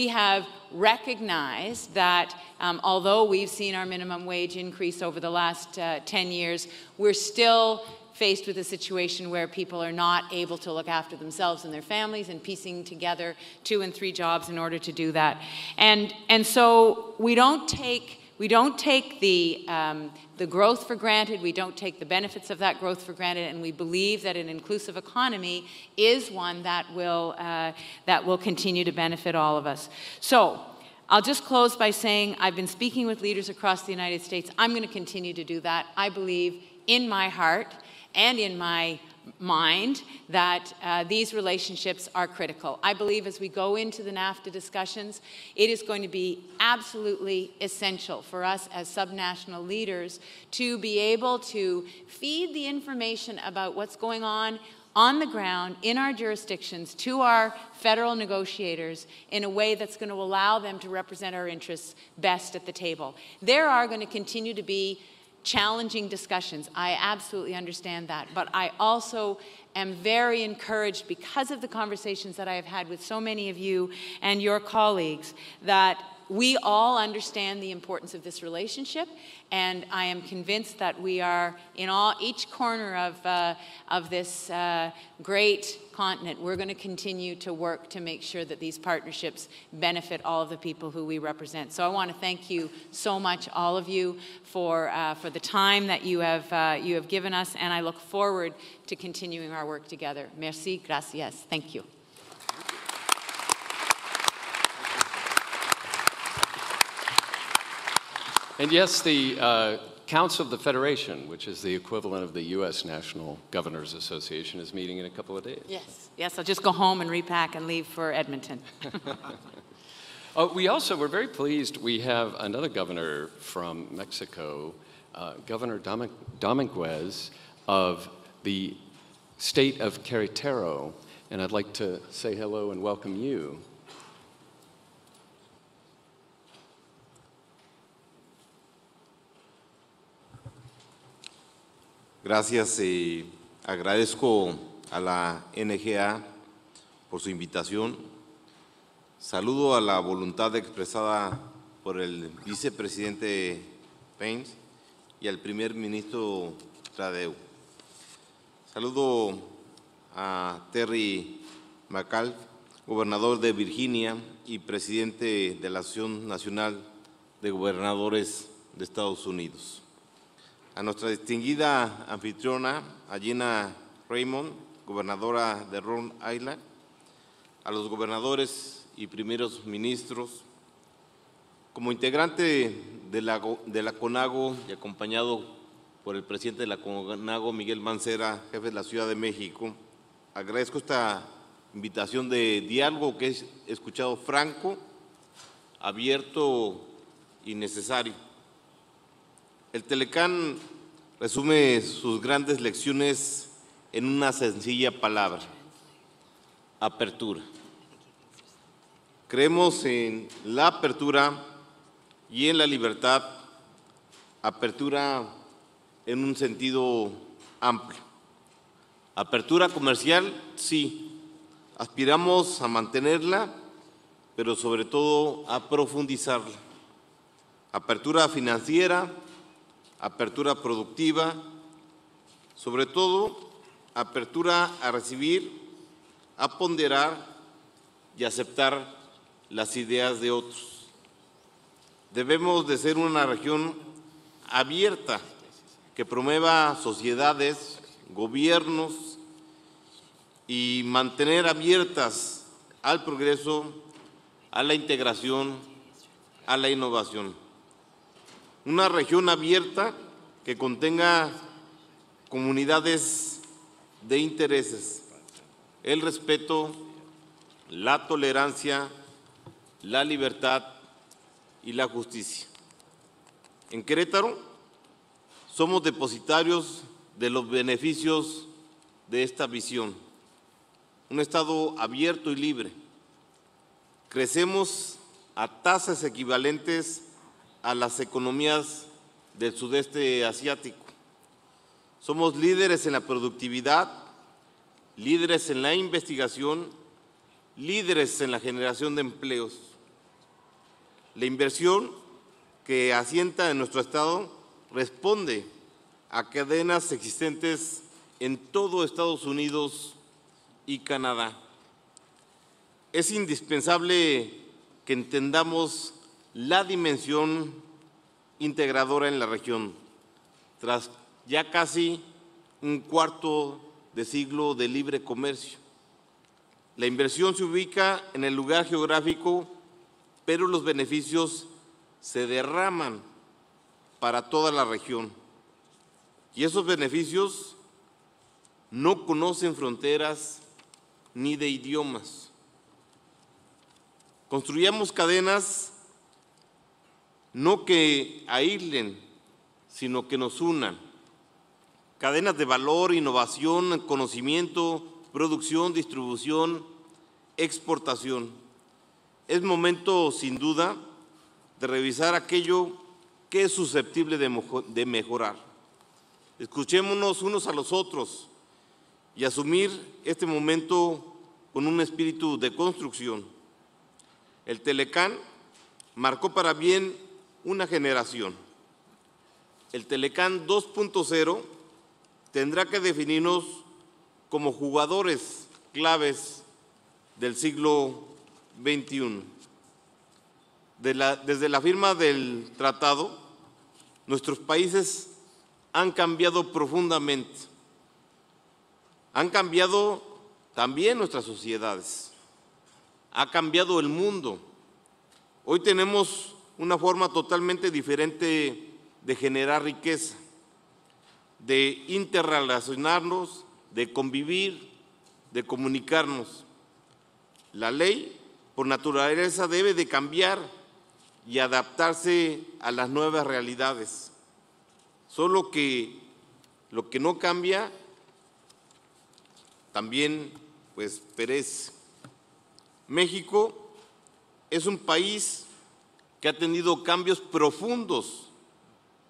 have recognized that although we've seen our minimum wage increase over the last 10 years, we're still faced with a situation where people are not able to look after themselves and their families, and piecing together 2 and 3 jobs in order to do that. And so we don't take the growth for granted. We don't take the benefits of that growth for granted, and we believe that an inclusive economy is one that will continue to benefit all of us. So I'll just close by saying I've been speaking with leaders across the United States. I'm going to continue to do that. I believe in my heart and in my mind that these relationships are critical. I believe as we go into the NAFTA discussions, it is going to be absolutely essential for us as subnational leaders to be able to feed the information about what's going on the ground in our jurisdictions to our federal negotiators in a way that's going to allow them to represent our interests best at the table. There are going to continue to be challenging discussions. I absolutely understand that. But I also am very encouraged, because of the conversations that I have had with so many of you and your colleagues, that we all understand the importance of this relationship, and I am convinced that we are in each corner of this great continent. We're going to continue to work to make sure that these partnerships benefit all of the people who we represent. So I want to thank you so much, all of you, for the time that you have given us, and I look forward to continuing our work together. Merci, gracias. Thank you. And yes, the Council of the Federation, which is the equivalent of the U.S. National Governors Association, is meeting in a couple of days. Yes, I'll just go home and repack and leave for Edmonton. We're very pleased. We have another governor from Mexico, Governor Domínguez of the state of Querétaro, and I'd like to say hello and welcome you. Gracias, agradezco a la NGA por su invitación. Saludo a la voluntad expresada por el vicepresidente Pence y al primer ministro Trudeau. Saludo a Terry McAuliffe, gobernador de Virginia y presidente de la Asociación Nacional de Gobernadores de Estados Unidos. A nuestra distinguida anfitriona, a Gina Raymond, gobernadora de Rhode Island, a los gobernadores y primeros ministros. Como integrante de la CONAGO y acompañado por el presidente de la CONAGO, Miguel Mancera, jefe de la Ciudad de México, agradezco esta invitación de diálogo que he escuchado franco, abierto y necesario. El Telecán resume sus grandes lecciones en una sencilla palabra: apertura. Creemos en la apertura y en la libertad, apertura en un sentido amplio. Apertura comercial, sí, aspiramos a mantenerla, pero sobre todo a profundizarla. Apertura financiera, apertura productiva, sobre todo apertura a recibir, a ponderar y aceptar las ideas de otros. Debemos de ser una región abierta que promueva sociedades, gobiernos y mantener abiertas al progreso, a la integración, a la innovación. Una región abierta que contenga comunidades de intereses, el respeto, la tolerancia, la libertad y la justicia. En Querétaro somos depositarios de los beneficios de esta visión. Un estado abierto y libre. Crecemos a tasas equivalentes a las economías del sudeste asiático. Somos líderes en la productividad, líderes en la investigación, líderes en la generación de empleos. La inversión que asienta en nuestro estado responde a cadenas existentes en todo Estados Unidos y Canadá. Es indispensable que entendamos la dimensión integradora en la región, tras ya casi un cuarto de siglo de libre comercio. La inversión se ubica en el lugar geográfico, pero los beneficios se derraman para toda la región. Y esos beneficios no conocen fronteras ni de idiomas. Construyamos cadenas no que aíslen, sino que nos unan. Cadenas de valor, innovación, conocimiento, producción, distribución, exportación. Es momento, sin duda, de revisar aquello que es susceptible de mejorar. Escuchémonos unos a los otros y asumir este momento con un espíritu de construcción. El Telecán marcó para bien una generación. El Telecán 2.0 tendrá que definirnos como jugadores claves del siglo XXI. Desde la firma del tratado, nuestros países han cambiado profundamente. Han cambiado también nuestras sociedades. Ha cambiado el mundo. Hoy tenemos una forma totalmente diferente de generar riqueza, de interrelacionarnos, de convivir, de comunicarnos. La ley, por naturaleza, debe de cambiar y adaptarse a las nuevas realidades. Solo que lo que no cambia también pues perece. México es un país que ha tenido cambios profundos,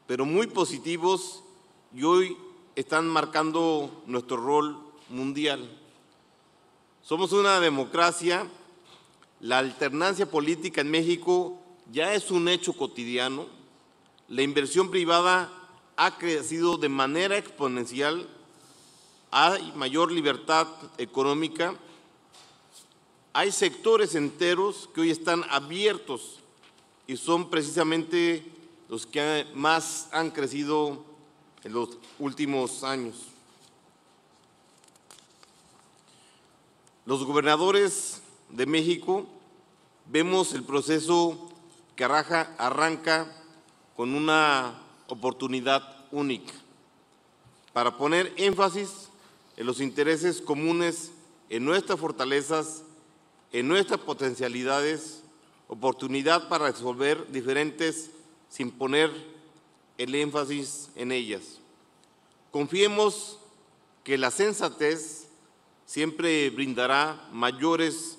pero muy positivos, y hoy están marcando nuestro rol mundial. Somos una democracia, la alternancia política en México ya es un hecho cotidiano, la inversión privada ha crecido de manera exponencial, hay mayor libertad económica, hay sectores enteros que hoy están abiertos y son precisamente los que más han crecido en los últimos años. Los gobernadores de México vemos el proceso que arranca con una oportunidad única para poner énfasis en los intereses comunes en nuestras fortalezas, en nuestras potencialidades, oportunidad para resolver diferentes sin poner el énfasis en ellas. Confiemos que la sensatez siempre brindará mayores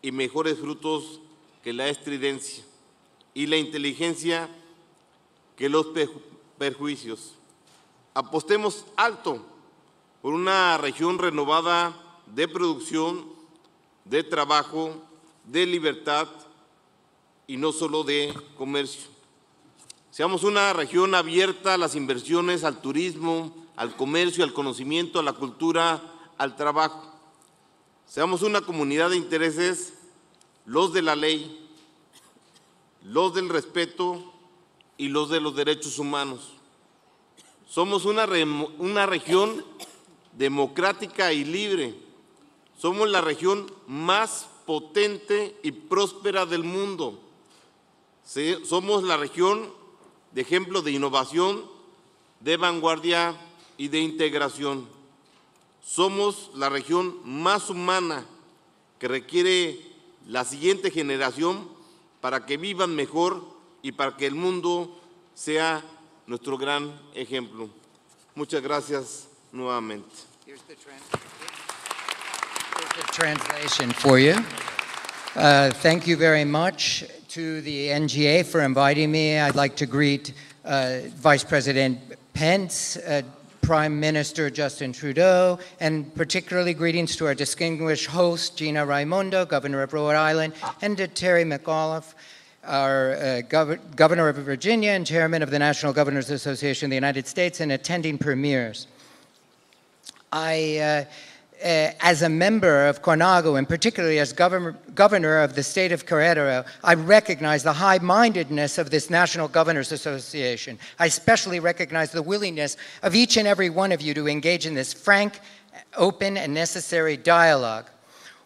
y mejores frutos que la estridencia y la inteligencia que los perjuicios. Apostemos alto por una región renovada de producción, de trabajo, de libertad y no solo de comercio. Seamos una región abierta a las inversiones, al turismo, al comercio, al conocimiento, a la cultura, al trabajo. Seamos una comunidad de intereses, los de la ley, los del respeto y los de los derechos humanos. Somos una región democrática y libre. Somos la región más potente y próspera del mundo. Somos la región de ejemplo de innovación, de vanguardia y de integración. Somos la región más humana que requiere la siguiente generación para que vivan mejor y para que el mundo sea nuestro gran ejemplo. Muchas gracias nuevamente. Here's the translation for you. Thank you very much to the NGA for inviting me. I'd like to greet Vice President Pence, Prime Minister Justin Trudeau, and particularly greetings to our distinguished host, Gina Raimondo, Governor of Rhode Island, and to Terry McAuliffe, our Governor of Virginia and Chairman of the National Governors Association of the United States, and attending premiers. As a member of CONAGO, and particularly as governor of the state of Querétaro, I recognize the high-mindedness of this National Governors Association. I especially recognize the willingness of each and every one of you to engage in this frank, open, and necessary dialogue.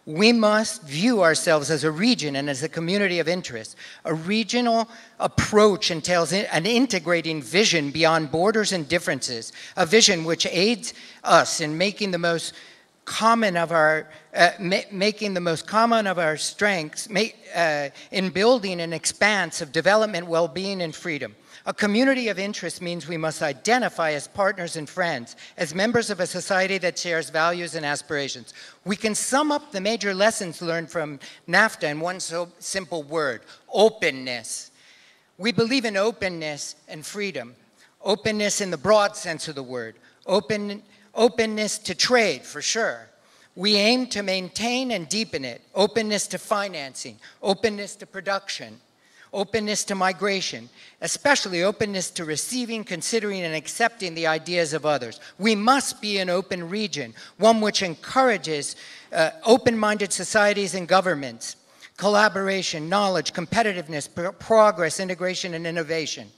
We must view ourselves as a region and as a community of interest. A regional approach entails an integrating vision beyond borders and differences, a vision which aids us in making the most common of our strengths, in building an expanse of development, well-being, and freedom. A community of interest means we must identify as partners and friends, as members of a society that shares values and aspirations. We can sum up the major lessons learned from NAFTA in one so simple word: openness. We believe in openness and freedom. Openness in the broad sense of the word. Openness to trade, for sure. We aim to maintain and deepen it. Openness to financing, openness to production, openness to migration, especially openness to receiving, considering, and accepting the ideas of others. We must be an open region, one which encourages open-minded societies and governments, collaboration, knowledge, competitiveness, progress, integration, and innovation.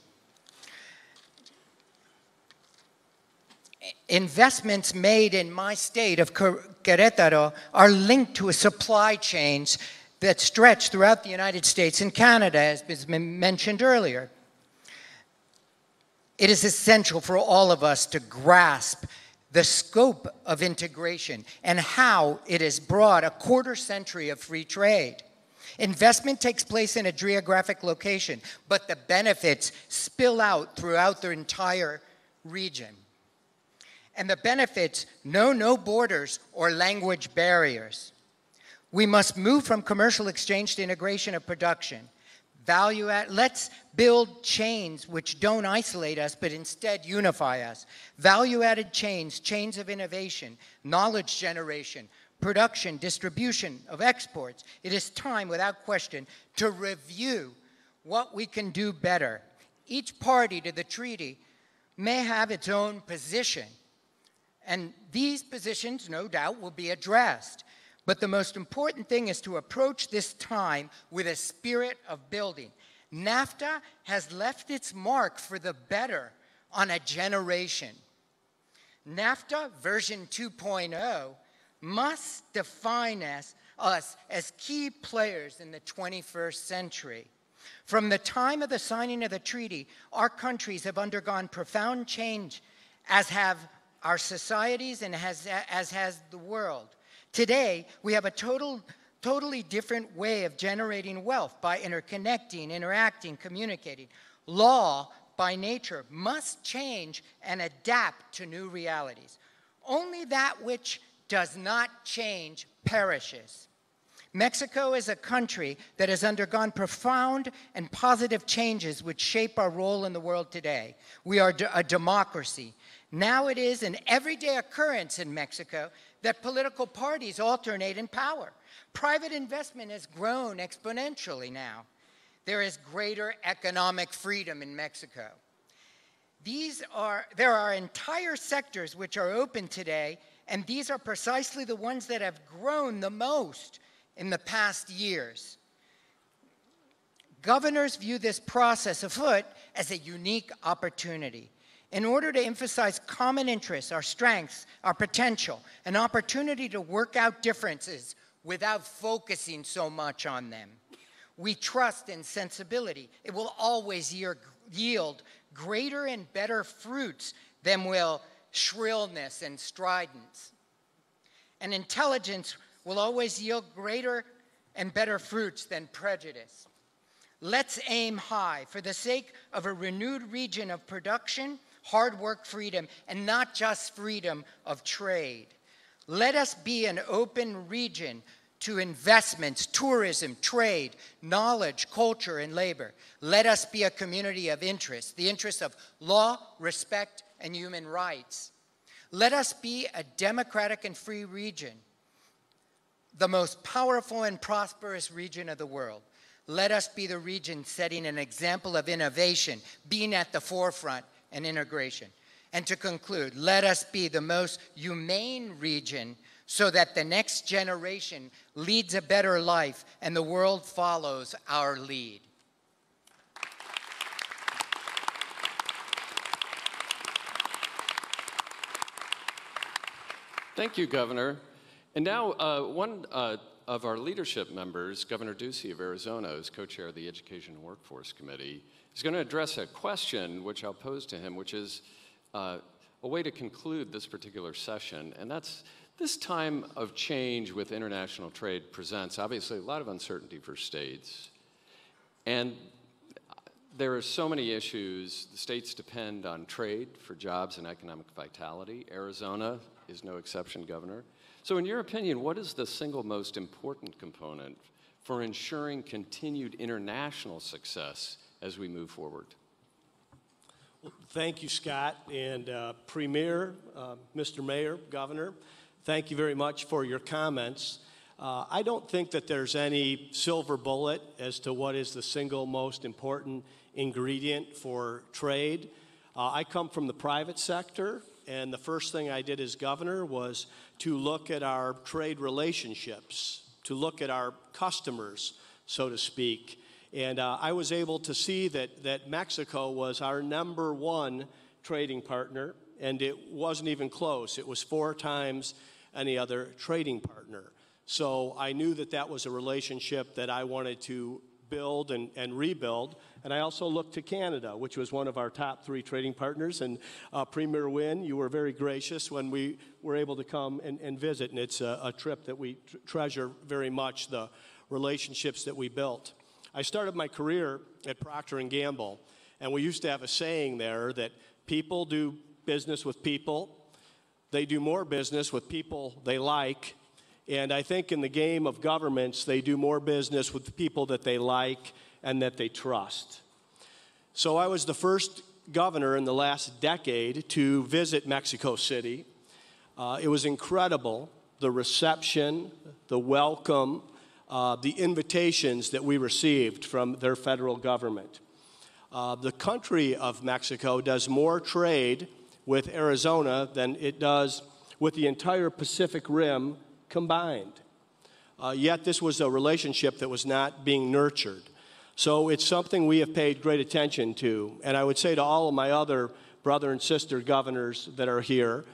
Investments made in my state of Querétaro are linked to supply chains that stretch throughout the United States and Canada, as has been mentioned earlier. It is essential for all of us to grasp the scope of integration and how it has brought a quarter century of free trade. Investment takes place in a geographic location, but the benefits spill out throughout the entire region. And the benefits know no borders or language barriers. We must move from commercial exchange to integration of production. Value add, let's build chains which don't isolate us, but instead unify us. Value-added chains, chains of innovation, knowledge generation, production, distribution of exports. It is time, without question, to review what we can do better. Each party to the treaty may have its own position, and these positions, no doubt, will be addressed. But the most important thing is to approach this time with a spirit of building. NAFTA has left its mark for the better on a generation. NAFTA version 2.0 must define us as key players in the 21st century. From the time of the signing of the treaty, our countries have undergone profound change, as have our societies and as has the world. Today, we have a totally different way of generating wealth by interconnecting, interacting, communicating. Law, by nature, must change and adapt to new realities. Only that which does not change perishes. Mexico is a country that has undergone profound and positive changes which shape our role in the world today. We are a democracy. Now it is an everyday occurrence in Mexico that political parties alternate in power. Private investment has grown exponentially now. There is greater economic freedom in Mexico. There are entire sectors which are open today, and these are precisely the ones that have grown the most in the past years. Governors view this process afoot as a unique opportunity. In order to emphasize common interests, our strengths, our potential, an opportunity to work out differences without focusing so much on them. We trust in sensibility. It will always yield greater and better fruits than will shrillness and stridence. And intelligence will always yield greater and better fruits than prejudice. Let's aim high for the sake of a renewed region of production, hard work freedom, and not just freedom of trade. Let us be an open region to investments, tourism, trade, knowledge, culture, and labor. Let us be a community of interest, the interest of law, respect, and human rights. Let us be a democratic and free region, the most powerful and prosperous region of the world. Let us be the region setting an example of innovation, being at the forefront and integration. And to conclude, let us be the most humane region so that the next generation leads a better life and the world follows our lead. Thank you, Governor. And now one of our leadership members, Governor Ducey of Arizona, who's co-chair of the Education and Workforce Committee, is going to address a question which I'll pose to him, which is a way to conclude this particular session. And that's this time of change with international trade presents obviously a lot of uncertainty for states. And there are so many issues. The states depend on trade for jobs and economic vitality. Arizona is no exception, Governor. So in your opinion, what is the single most important component for ensuring continued international success as we move forward? Well, thank you, Scott, and Premier, Mr. Mayor, Governor, thank you very much for your comments. I don't think that there's any silver bullet as to what is the single most important ingredient for trade. I come from the private sector, and the first thing I did as governor was to look at our trade relationships, to look at our customers, so to speak. And I was able to see that Mexico was our #1 trading partner, and it wasn't even close. It was 4 times any other trading partner. So I knew that that was a relationship that I wanted to build and rebuild. And I also looked to Canada, which was one of our top 3 trading partners. And Premier Wynne, you were very gracious when we were able to come and visit. And it's a trip that we treasure very much, the relationships that we built. I started my career at Procter & Gamble. And we used to have a saying there that people do business with people. They do more business with people they like. And I think in the game of governments, they do more business with the people that they like and that they trust. So I was the first governor in the last decade to visit Mexico City. It was incredible, the reception, the welcome, the invitations that we received from their federal government. The country of Mexico does more trade with Arizona than it does with the entire Pacific Rim combined. Yet this was a relationship that was not being nurtured. So it's something we have paid great attention to. And I would say to all of my other brother and sister governors that are here,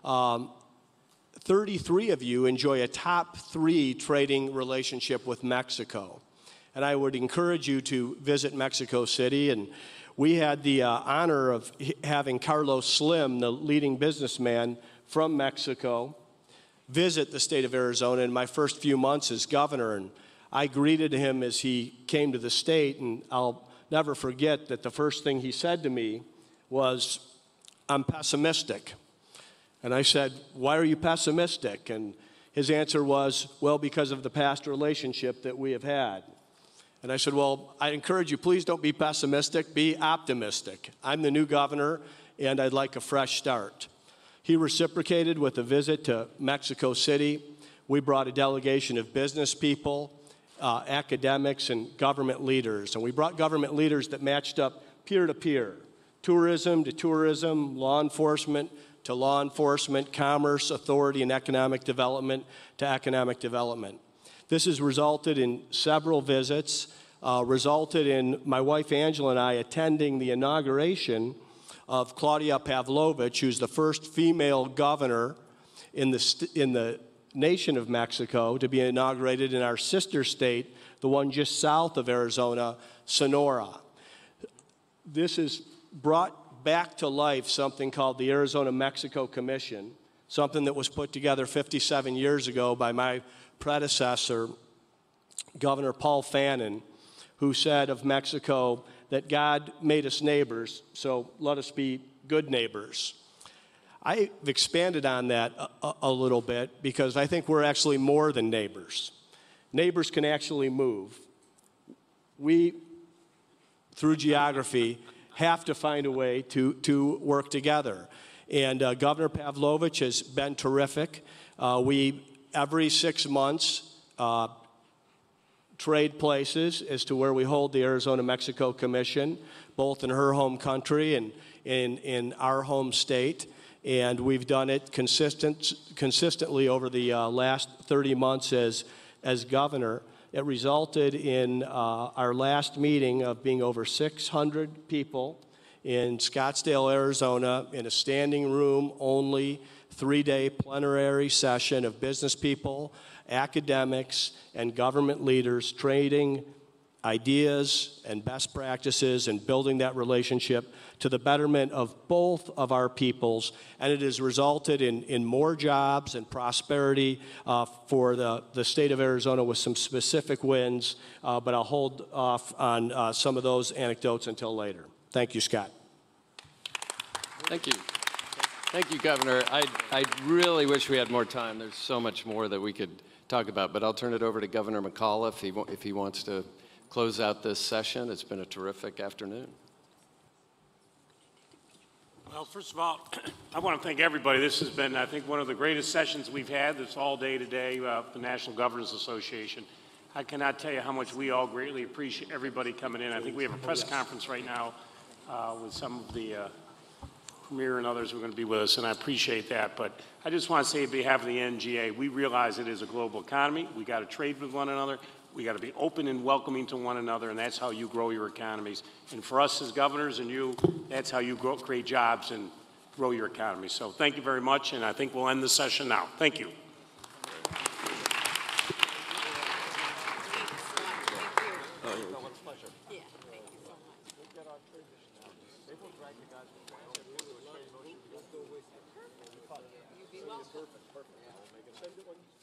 33 of you enjoy a top 3 trading relationship with Mexico. And I would encourage you to visit Mexico City. And we had the honor of having Carlos Slim, the leading businessman from Mexico, visit the state of Arizona in my first few months as governor, and I greeted him as he came to the state, and I'll never forget that the first thing he said to me was, "I'm pessimistic." And I said, "Why are you pessimistic?" And his answer was, "Well, because of the past relationship that we have had." And I said, "Well, I encourage you, please don't be pessimistic, be optimistic. I'm the new governor, and I'd like a fresh start." He reciprocated with a visit to Mexico City. We brought a delegation of business people, academics, and government leaders. And we brought government leaders that matched up peer to peer, tourism to tourism, law enforcement to law enforcement, commerce, authority, and economic development to economic development. This has resulted in several visits, resulted in my wife Angela and I attending the inauguration of Claudia Pavlovich, who's the first female governor in the nation of Mexico to be inaugurated in our sister state, the one just south of Arizona, Sonora. This has brought back to life something called the Arizona-Mexico Commission, something that was put together 57 years ago by my predecessor, Governor Paul Fannin, who said of Mexico that God made us neighbors, so let us be good neighbors. I've expanded on that a little bit because I think we're actually more than neighbors. Neighbors can actually move. We, through geography, have to find a way to work together. And Governor Pavlovich has been terrific. We, every 6 months, trade places as to where we hold the Arizona-Mexico Commission, both in her home country and in our home state. And we've done it consistently over the last 30 months as governor. It resulted in our last meeting of being over 600 people in Scottsdale, Arizona, in a standing room only, 3-day plenary session of business people, academics, and government leaders trading ideas and best practices and building that relationship to the betterment of both of our peoples. And it has resulted in more jobs and prosperity for the state of Arizona with some specific wins, but I'll hold off on some of those anecdotes until later. Thank you, Scott. Thank you. Thank you, Governor. I really wish we had more time. There's so much more that we could talk about, but I'll turn it over to Governor McCall if he wants to close out this session. It's been a terrific afternoon. Well, first of all, I want to thank everybody. This has been, I think, one of the greatest sessions we've had this all day today, the National Governors Association. I cannot tell you how much we all greatly appreciate everybody coming in. I think we have a press conference right now with some of the Premier and others who are going to be with us, and I appreciate that. But I just want to say on behalf of the NGA, we realize it is a global economy. We got to trade with one another. We got to be open and welcoming to one another, and that's how you grow your economies. And for us as governors and you, that's how you create jobs and grow your economy. So thank you very much, and I think we'll end the session now. Thank you. Perfect. Send it when you